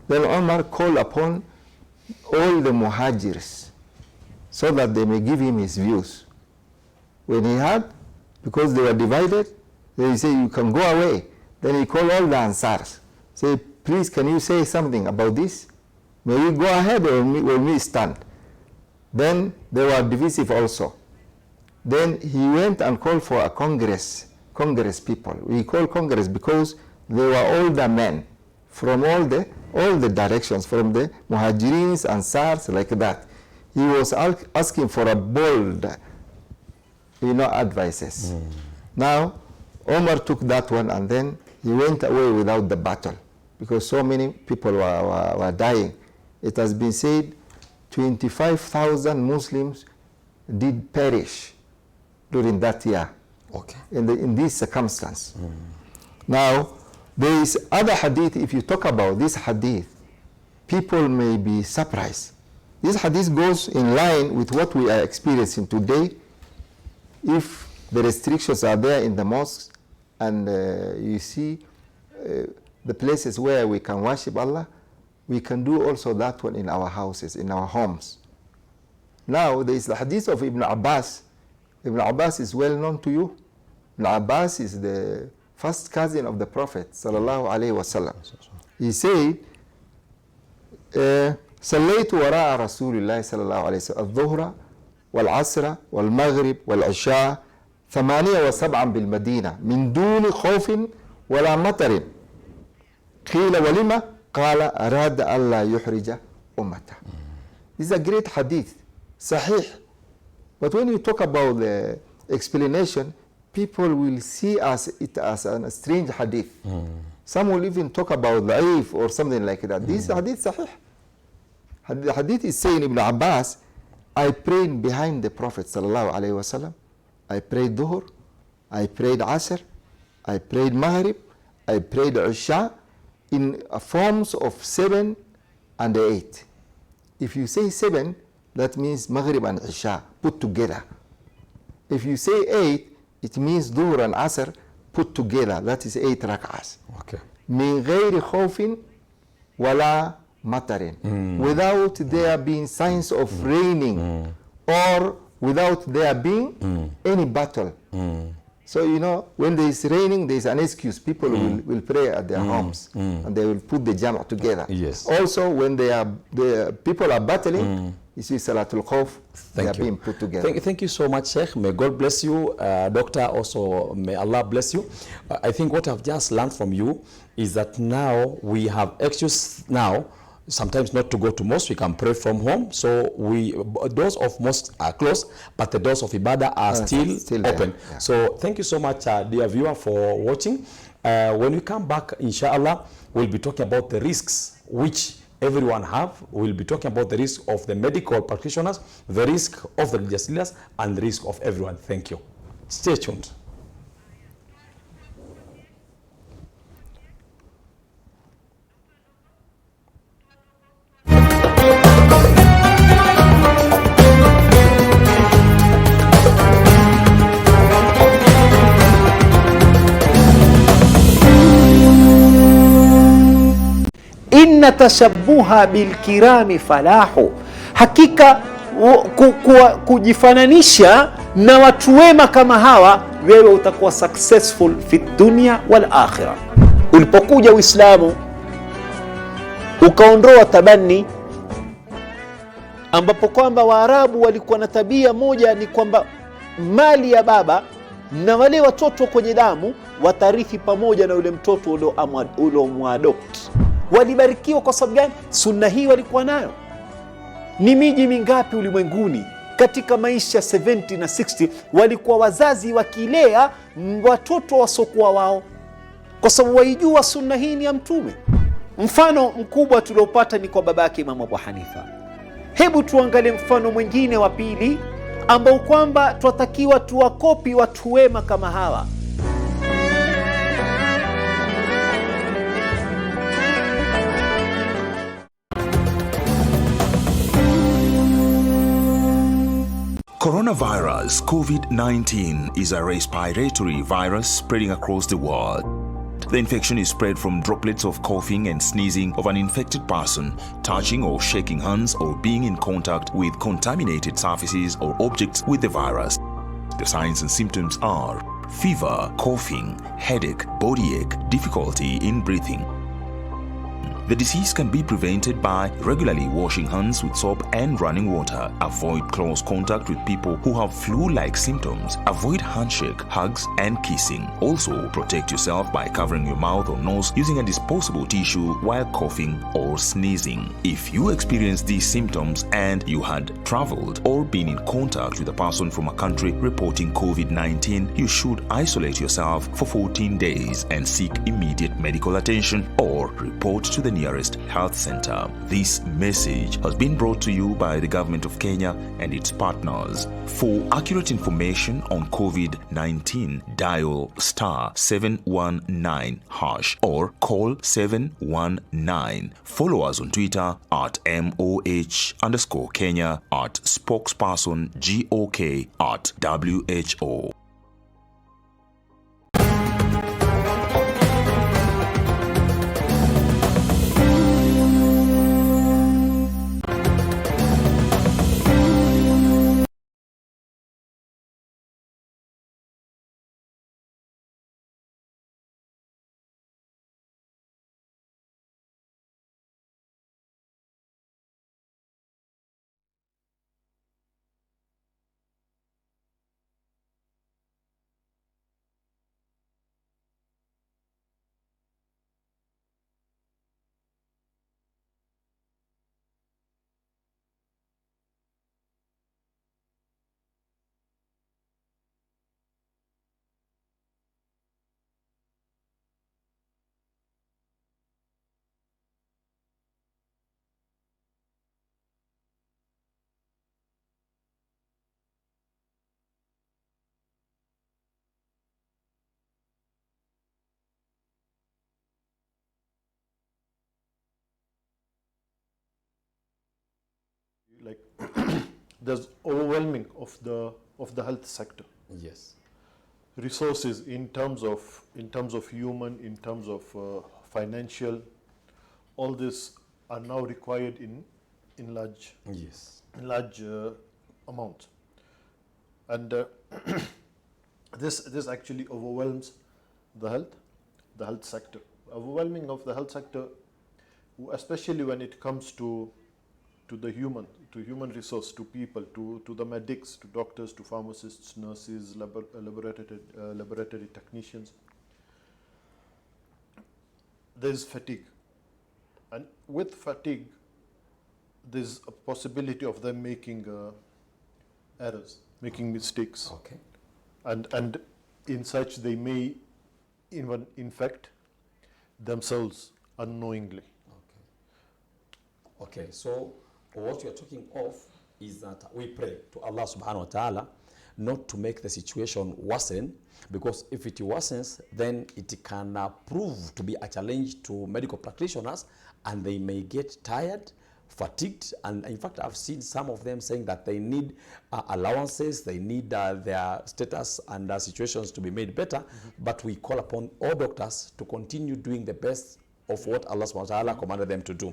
Then Umar called upon all the muhajirs so that they may give him his views. When he had, because they were divided, they say, you can go away. Then he called all the Ansars. Say, please, can you say something about this? May we go ahead or will we stand? Then they were divisive also. Then he went and called for a Congress people. We call Congress because they were older men from all the directions, from the Muhajirin, Ansars, like that. He was asking for a bold, advices. Now, Omar took that one, and then he went away without the battle because so many people were dying. It has been said 25,000 Muslims did perish during that year. Okay. In this circumstance. Now, there is other hadith. If you talk about this hadith, people may be surprised. This hadith goes in line with what we are experiencing today. If the restrictions are there in the mosques, and you see the places where we can worship Allah, we can do also that one in our houses, in our homes. Now, there is the hadith of Ibn Abbas. Ibn Abbas is well known to you. Ibn Abbas is the first cousin of the Prophet sallallahu alaihi wasallam. He said, صليت وراء رسول الله صلى الله عليه وسلم الظهر والعصر والمغرب والعشاء 78 بالمدينة من دون خوف ولا مطر قيل ولما قال أراد ألا يحرج أمته. This is a great hadith, sahih. But when you talk about the explanation, people will see it as a strange hadith. Some will even talk about da'if or something like that. This hadith sahih. The hadith is saying, Ibn Abbas, I prayed behind the Prophet sallallahu alaihi wasallam. I prayed Dhuhr, I prayed Asr, I prayed Maghrib, I prayed Isha in forms of 7 and 8. If you say 7, that means Maghrib and Isha put together. If you say 8, it means Dhuhr and Asr put together. That is 8 rak'ahs. Okay. Min ghayri khawfin wala matarin. Without there being signs of raining or without there being any battle. So, you know, when there is raining, there is an excuse. People will pray at their homes and they will put the jama together. Yes. Also, when the people are battling, you see Salatul Khawf, they are being put together. Thank you so much, Sheikh. May God bless you. Doctor, also, may Allah bless you. I think what I've just learned from you is that now we have excuse now, sometimes not to go to mosque, we can pray from home. So doors of mosque are closed, but the doors of Ibadah are still open. Yeah. So thank you so much, dear viewer, for watching. When we come back, inshallah, we'll be talking about the risks which everyone have. We'll be talking about the risk of the medical practitioners, the risk of the religious leaders, and the risk of everyone. Thank you. Stay tuned. Inna tashabbuha bilkirami falahu, hakika kujifananisha na watu wema kama hawa, wewe utakuwa successful fi dunya wal akhirah. Ulipokuja Uislamu ukaondoa tabani, ambapo kwamba Waarabu walikuwa na tabia moja, ni kwamba mali ya baba na wale watoto kwenye damu watarithi pamoja na yule mtoto uliomuadopt. Walibarikiwa kwa sababu gani? Sunna hii walikuwa nayo. Ni miji mingapi ulimwenguni katika maisha 70 na 60 walikuwa wazazi wakilea watoto wasokuwa wao, kwa sababu waijua sunna hii ni ya Mtume. Mfano mkubwa tuliopata ni kwa baba yake Imam Abu Hanifa. Hebu tuangalie mfano mwingine wa pili ambao kwamba twatakiwa tuwakopi watu wema kama hawa. Coronavirus COVID-19 is a respiratory virus spreading across the world. The infection is spread from droplets of coughing and sneezing of an infected person, touching or shaking hands, or being in contact with contaminated surfaces or objects with the virus. The signs and symptoms are fever, coughing, headache, body ache, difficulty in breathing. The disease can be prevented by regularly washing hands with soap and running water. Avoid close contact with people who have flu-like symptoms. Avoid handshake, hugs, and kissing. Also, protect yourself by covering your mouth or nose using a disposable tissue while coughing or sneezing. If you experience these symptoms and you had traveled or been in contact with a person from a country reporting COVID-19, you should isolate yourself for 14 days and seek immediate medical attention or report to the nearest health center. This message has been brought to you by the government of Kenya and its partners. For accurate information on COVID-19, dial *719# or call 719. Follow us on Twitter at @MOH_Kenya, at spokesperson GOK, at WHO. there's overwhelming of the health sector. Yes. Resources in terms of human, in terms of financial, all this are now required in large amounts, and this actually overwhelms the health sector. Overwhelming of the health sector, especially when it comes to the human resource, to people, to the medics, to doctors, to pharmacists, nurses, laboratory technicians. There's fatigue, and with fatigue, there's a possibility of them making errors, making mistakes. Okay. And in such, they may even infect themselves unknowingly. Okay, so what you're talking of is that we pray to Allah subhanahu wa ta'ala not to make the situation worsen, because if it worsens, then it can prove to be a challenge to medical practitioners, and they may get tired, fatigued, and in fact I've seen some of them saying that they need allowances, they need their status and situations to be made better. But we call upon all doctors to continue doing the best of what Allah subhanahu wa ta'ala commanded them to do.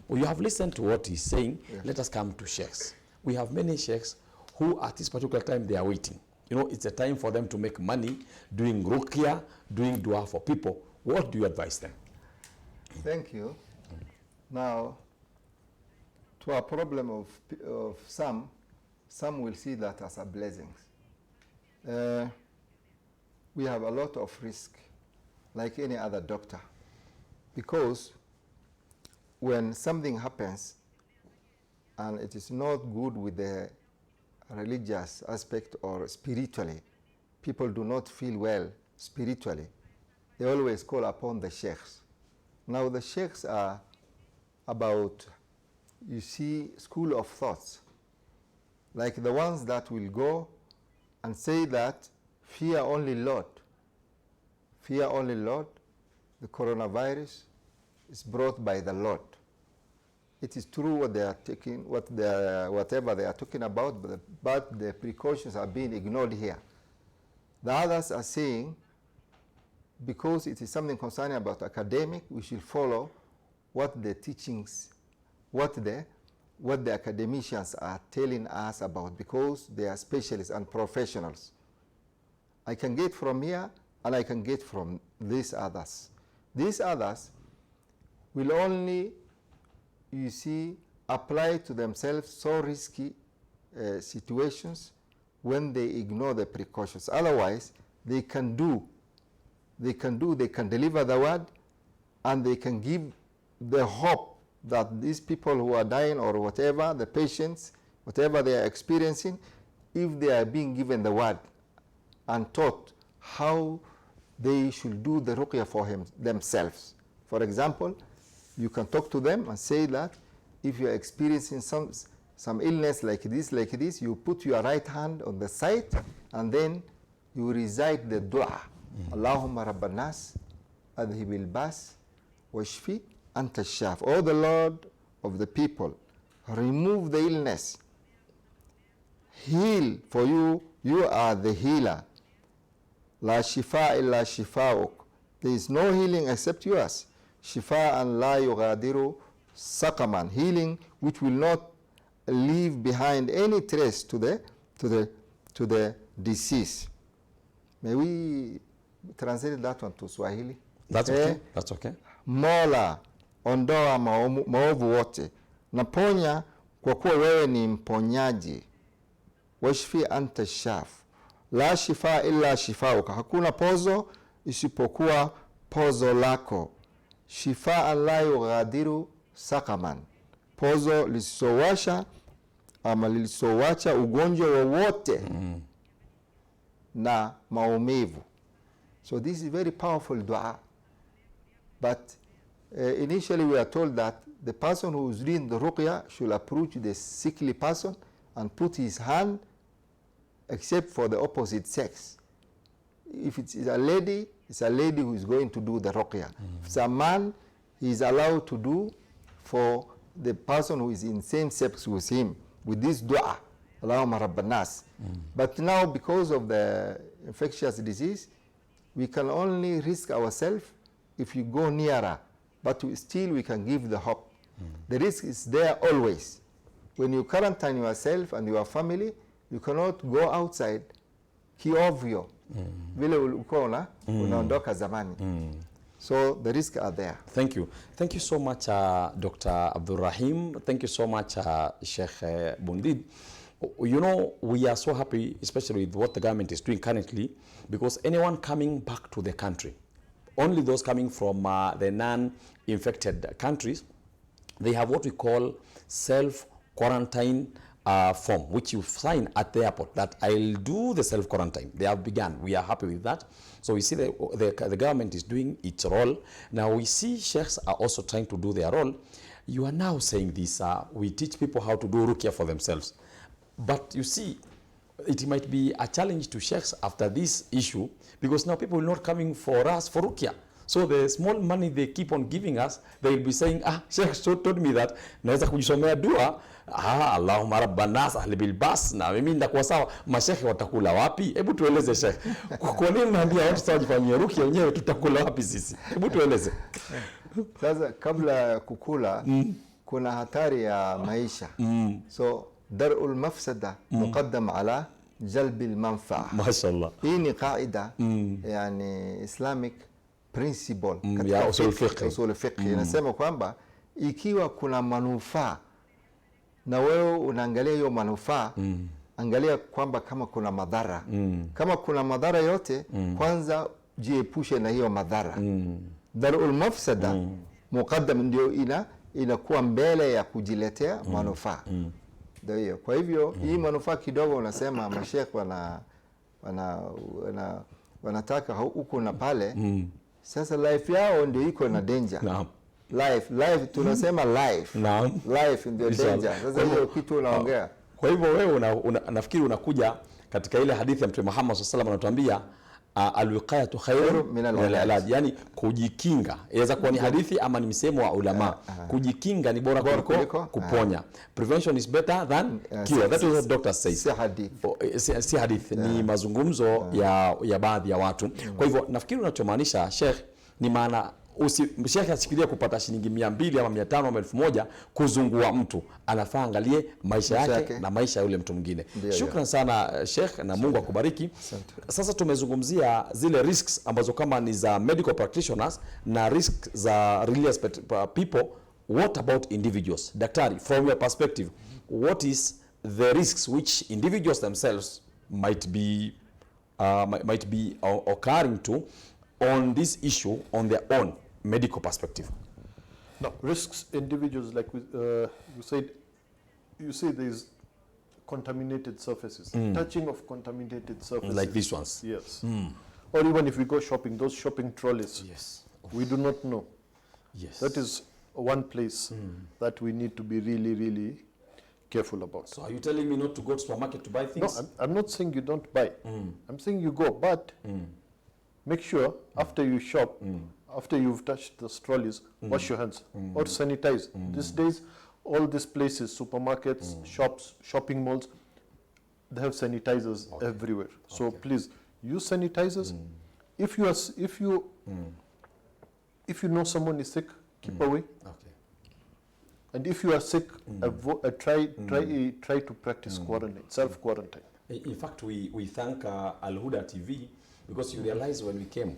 Well, you have listened to what he's saying. Let us come to sheikhs. We have many sheikhs who at this particular time they are waiting. You know, it's a time for them to make money doing ruqya, doing dua for people. What do you advise them? Thank you. Now, to a problem of some will see that as a blessing. We have a lot of risk, like any other doctor, because when something happens and it is not good with the religious aspect or spiritually, people do not feel well spiritually, they always call upon the sheikhs. Now the sheikhs are about, you see, school of thoughts, like the ones that will go and say that fear only Lord, the coronavirus is brought by the Lord. It is true what they are taking, whatever they are talking about, but the precautions are being ignored here. The others are saying, because it is something concerning about academic, we should follow what the teachings, what the academicians are telling us about, because they are specialists and professionals. I can get from here and I can get from these others. These others will only, you see, apply to themselves so risky situations when they ignore the precautions. Otherwise, they can deliver the word, and they can give the hope that these people who are dying or whatever, the patients, whatever they are experiencing, if they are being given the word and taught how they should do the ruqya for themselves. For example, you can talk to them and say that if you are experiencing some illness like this, you put your right hand on the side and then you recite the dua. Allahumma rabban nas, adhibil bas, washfi anta shaf. Oh, the Lord of the people, remove the illness. Heal, for you are the healer. La shifa illa shifa'uk. There is no healing except yours. Shifa'an la yughadiru saqaman. Healing which will not leave behind any trace to the disease. May we translate that one to Swahili? That's okay. That's okay. Mola, ondoa maovu wote. Naponya kwa kuwa wewe ni mponyaji. Washfi anta shaf. La shifa illa shifauka. Hakuna pozo isipokuwa pozo lako. Shifa la yughadiru saqaman. Pozo lisowasha ama lisowacha ugonjwa wowote na maumivu. So this is very powerful dua. But initially we are told that the person who is doing the ruqya should approach the sickly person and put his hand, except for the opposite sex. If it's a lady, it's a lady who is going to do the ruqya. If it's a man, he is allowed to do for the person who is in same sex with him, with this dua. Allahumma rabban nas. But now, because of the infectious disease, we can only risk ourselves if you go nearer, but still we can give the hope. The risk is there always. When you quarantine yourself and your family, you cannot go outside kiovyo vile ulikuwa unaondoka zamani. So the risks are there. Thank you. Thank you so much, Dr. Abdul Rahim. Thank you so much, Sheikh Bundid. You know, we are so happy, especially with what the government is doing currently, because anyone coming back to the country, only those coming from the non-infected countries, they have what we call self-quarantine form, which you sign at the airport, that I'll do the self-quarantine. They have begun. We are happy with that. So we see the government is doing its role. Now we see sheikhs are also trying to do their role. You are now saying this, we teach people how to do ruqya for themselves. But you see, it might be a challenge to sheikhs after this issue, because now people are not coming for us for ruqya. So the small money they keep on giving us, they will be saying, sheikh told me that naweza kujisomea dua, Allahumma rabban nas ahli bil bas, na mimi ndakuwa sawa. Mashekhe watakula wapi? Hebu tueleze sheikh. Kwa nini unaambia watu sawa jifanyie ruqya, wenyewe tutakula wapi sisi? Hebu tueleze. Sasa kabla ya kukula kuna hatari ya maisha. So dar'ul mafsada muqaddam ala jalbil manfa'a. Mashallah. Hii ni qaida yani Islamic principle ya usul fiqh. Inasema kwamba ikiwa kuna manufaa na wewe unaangalia hiyo manufaa, angalia kwamba kama kuna madhara. Kama kuna madhara yote, kwanza jiepushe na hiyo madhara. Darul mafsada muqaddam, ndio inakuwa mbele ya kujiletea manufaa. Ndio hiyo. Kwa hivyo hii manufaa kidogo unasema mashekh wanataka huku na pale. Sasa life yao ndio iko na danger. Naam. Life tunasema life. Naam. Life ndio danger. Sasa hiyo kitu unaongea. Kwa hivyo wewe nafikiri unakuja katika ile hadithi ya Mtume Muhammad sallallahu alaihi wasallam anatuambia alwiqayatu khairu min alilaj, yani kujikinga. Inaweza kuwa ni hadithi ama ni msemo wa ulama. Kujikinga ni bora kuliko kuponya. Prevention is better than cure. That is what doctor says. Si hadithi, ni mazungumzo ya baadhi ya watu. Kwa hivyo nafikiri unachomaanisha Sheikh ni maana Sheikh asikilia kupata shilingi 200 ama 500 ama 1000 kuzungua mtu, anafaa angalie maisha yake na maisha ya yule mtu mwingine. Shukran sana Sheikh, na Mungu akubariki. Sasa tumezungumzia zile risks ambazo kama ni za medical practitioners na risks za religious people. What about individuals? Daktari, from your perspective, what is the risks which individuals themselves might be occurring to on this issue on their own medical perspective? Now, risks individuals, like you say there's contaminated surfaces, touching of contaminated surfaces. Like these ones? Yes. Or even if we go shopping, those shopping trolleys. Yes. We do not know. Yes. That is one place that we need to be really, really careful about. So are you telling me not to go to supermarket to buy things? No, I'm not saying you don't buy. I'm saying you go, but make sure after you shop, after you've touched the trolleys, wash your hands or sanitize. These days, all these places, supermarkets, shops, shopping malls, they have sanitizers everywhere. So please use sanitizers. If you know someone is sick, keep away. And if you are sick, try to practice quarantine, self-quarantine. In fact, we thank Al Huda TV, because you realize when we came,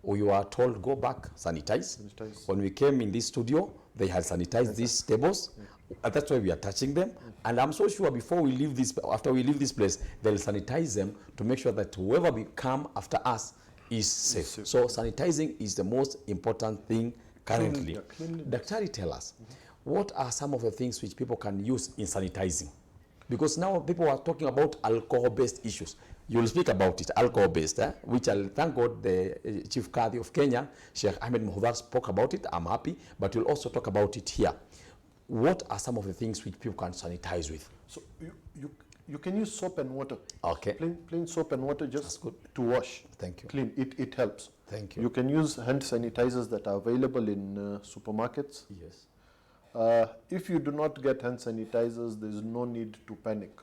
we were told go back, sanitize. When we came in this studio, they had sanitized these tables. And that's why we are touching them. And I'm so sure before we leave this, after we leave this place, they'll sanitize them to make sure that whoever will come after us is safe. So sanitizing is the most important thing currently. Daktari, tell us, what are some of the things which people can use in sanitizing? Because now people are talking about alcohol-based issues. You'll speak about it, alcohol-based, which I'll thank God the Chief Qadi of Kenya, Sheikh Ahmed Muhdar, spoke about it. I'm happy, but you'll also talk about it here. What are some of the things which people can sanitize with? So you can use soap and water. Okay. Plain soap and water just to wash. Thank you. Clean. It helps. Thank you. You can use hand sanitizers that are available in supermarkets. Yes. If you do not get hand sanitizers, there is no need to panic.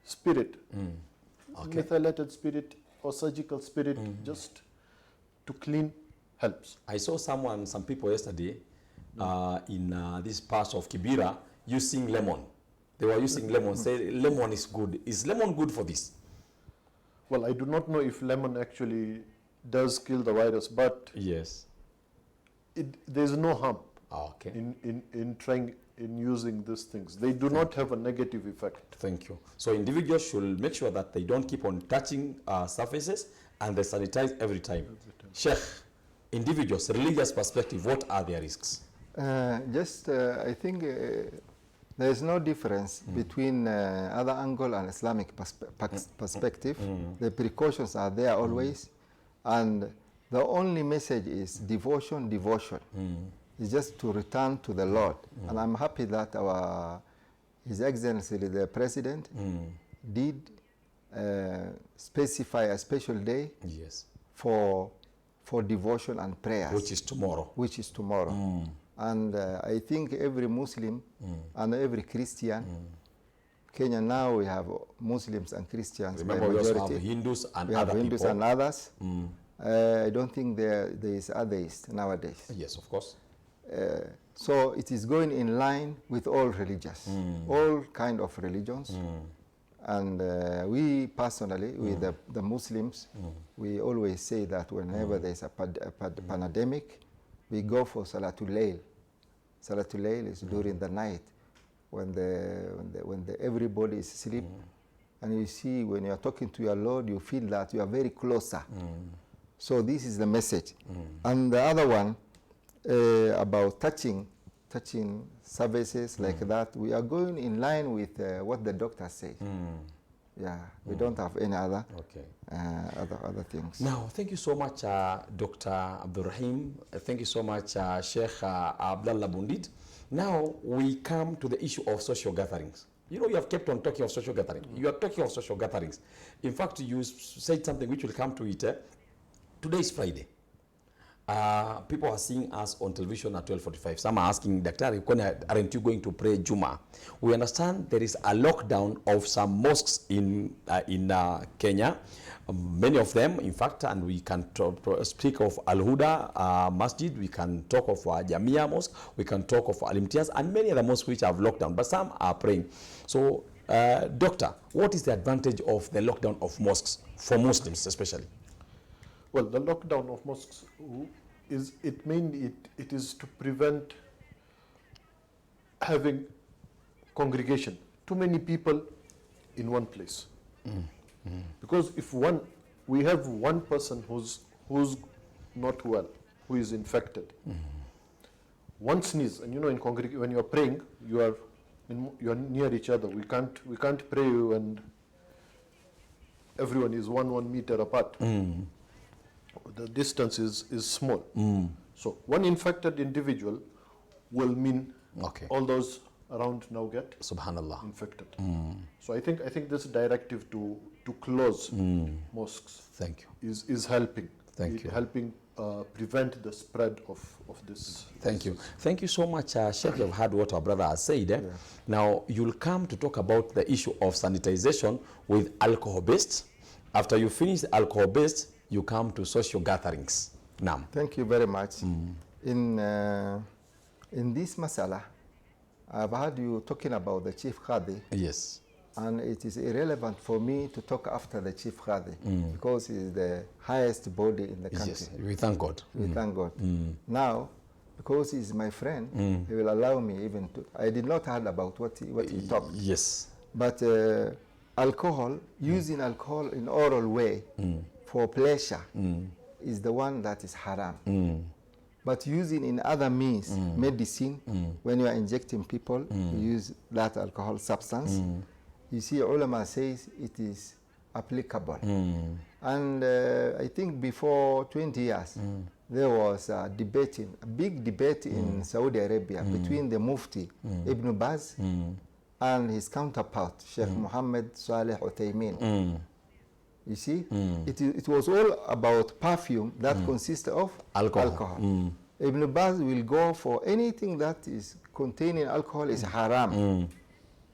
spirit, Okay. methylated spirit or surgical spirit, just to clean helps. I saw some people yesterday in this part of Kibera using lemon. They were using lemon, say lemon is good. Is lemon good for this? Well, I do not know if lemon actually does kill the virus, but yes, there's no harm okay. in using these things. They do not have a negative effect. Thank you. So individuals should make sure that they don't keep on touching surfaces and they sanitize every time. Sheikh, individuals, religious perspective, what are their risks? I think there is no difference between other angle and Islamic perspective. The precautions are there always, and the only message is devotion. It's just to return to the Lord. And I'm happy that His Excellency the President did specify a special day for devotion and prayers. Which is tomorrow. And I think every Muslim and every Christian, Kenya now we have Muslims and Christians. Remember, we also have Hindus and we other have Hindus people. and others. I don't think there is atheists nowadays. Yes, of course. So it is going in line with all religions, all kind of religions. And we personally, with the Muslims, we always say that whenever there's a pandemic, we go for Salatul Layl. Salatul Layl is during the night when everybody is asleep. And you see, when you are talking to your Lord, you feel that you are very closer. So this is the message. And the other one, about touching services like that, we are going in line with what the doctor says. Yeah, we don't have any other other things. Now, thank you so much, Dr. Abdurrahim. Thank you so much, Sheikh Abdullah Bundit. Now, we come to the issue of social gatherings. You know, you have kept on talking of social gatherings. You are talking of social gatherings. In fact, you said something which will come to it. Today is Friday. People are seeing us on television at 12:45. Some are asking, Dr. aren't you going to pray Juma? We understand there is a lockdown of some mosques in Kenya. Many of them, in fact, and we can speak of Al-Huda Masjid, we can talk of Jamia Mosque, we can talk of Al-Imtiaz, and many other mosques which have lockdown, but some are praying. So, Doctor, what is the advantage of the lockdown of mosques for Muslims especially? Well, the lockdown of mosques is mainly to prevent having congregation, too many people in one place. Because if we have one person who's not well, who is infected, one sneeze, and you know, in congregation when you are praying, you are near each other. We can't pray when everyone is one meter apart. The distance is small. So one infected individual will mean all those around now get Subhanallah infected. So I think this directive to close mosques is helping. Helping prevent the spread of this. Thank you. Thank you so much, Sheikh. You've heard what our brother has said. Now you'll come to talk about the issue of sanitization with alcohol-based. After you finish the alcohol-based, you come to social gatherings. Now. Thank you very much. In this masala, I've heard you talking about the Chief Qadi. Yes. And it is irrelevant for me to talk after the Chief Qadi because he is the highest body in the country. Yes, we thank God. We thank God. Now, because he is my friend, he will allow me even to. I did not heard about what he talked. Yes. But alcohol, using alcohol in oral way for pleasure is the one that is haram. But using in other means, medicine, when you are injecting people, you use that alcohol substance. You see, ulama says it is applicable. And I think before 20 years, there was a big debate in Saudi Arabia between the Mufti, Ibn Baz, and his counterpart, Sheikh Muhammad Saleh Uthaymeen. You see, it was all about perfume that consists of alcohol. Ibn Baz will go for anything that is containing alcohol is haram.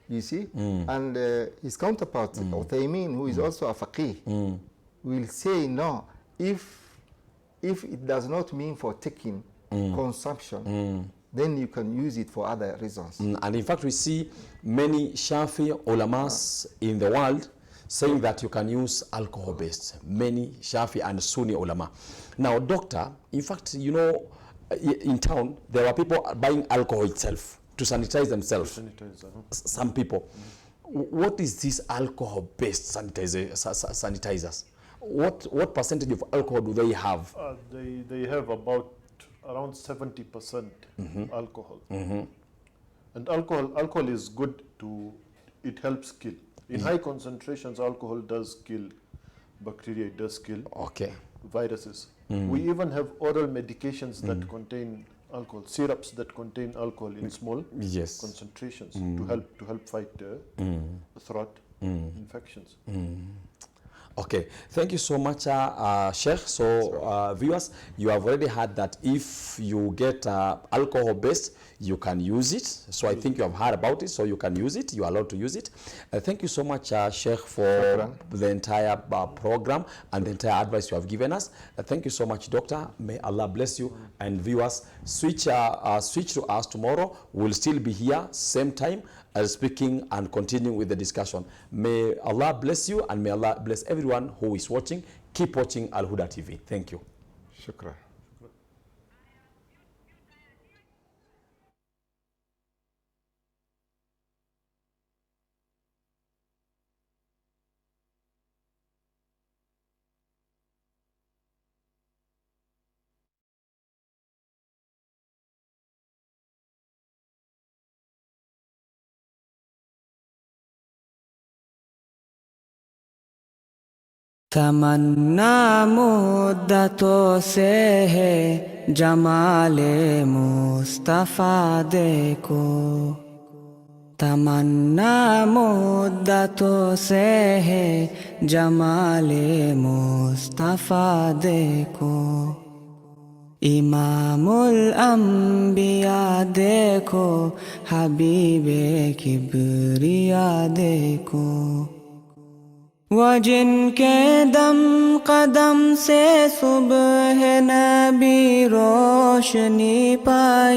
You see? And his counterpart, Uthaymin, who is also a faqih, will say, no, if it does not mean for taking consumption, then you can use it for other reasons. And in fact, we see many Shafi ulamas in the world saying that you can use alcohol-based. Many Shafi and Sunni ulama. Now, doctor, in fact, you know, in town, there are people buying alcohol itself to sanitize themselves. Some people. What is this alcohol-based sanitizers? What percentage of alcohol do they have? They have about around 70% alcohol. And alcohol is good it helps kill. In high concentrations, alcohol does kill bacteria, it does kill viruses. We even have oral medications that contain alcohol, syrups that contain alcohol in small concentrations to help fight throat infections. Okay, thank you so much, Sheikh. So, viewers, you have already heard that if you get alcohol-based, you can use it. So I think you have heard about it, so you can use it. You are allowed to use it. Thank you so much, Sheikh, for the entire program and the entire advice you have given us. Thank you so much, Doctor. May Allah bless you. And viewers, switch to us tomorrow. We'll still be here, same time, speaking and continuing with the discussion. May Allah bless you and may Allah bless everyone who is watching. Keep watching Al Huda TV. Thank you. Shukran. तमन्ना मुद्दतों से है जमाले मुस्तफ़ा देखो, तमन्ना मुद्दतों से है जमाले मुस्तफ़ा देखो, इमामुल अंबिया देखो, हबीबे किबरिया देखो, वो जिनके दम कदम से सुबह नबी रोशनी पाई।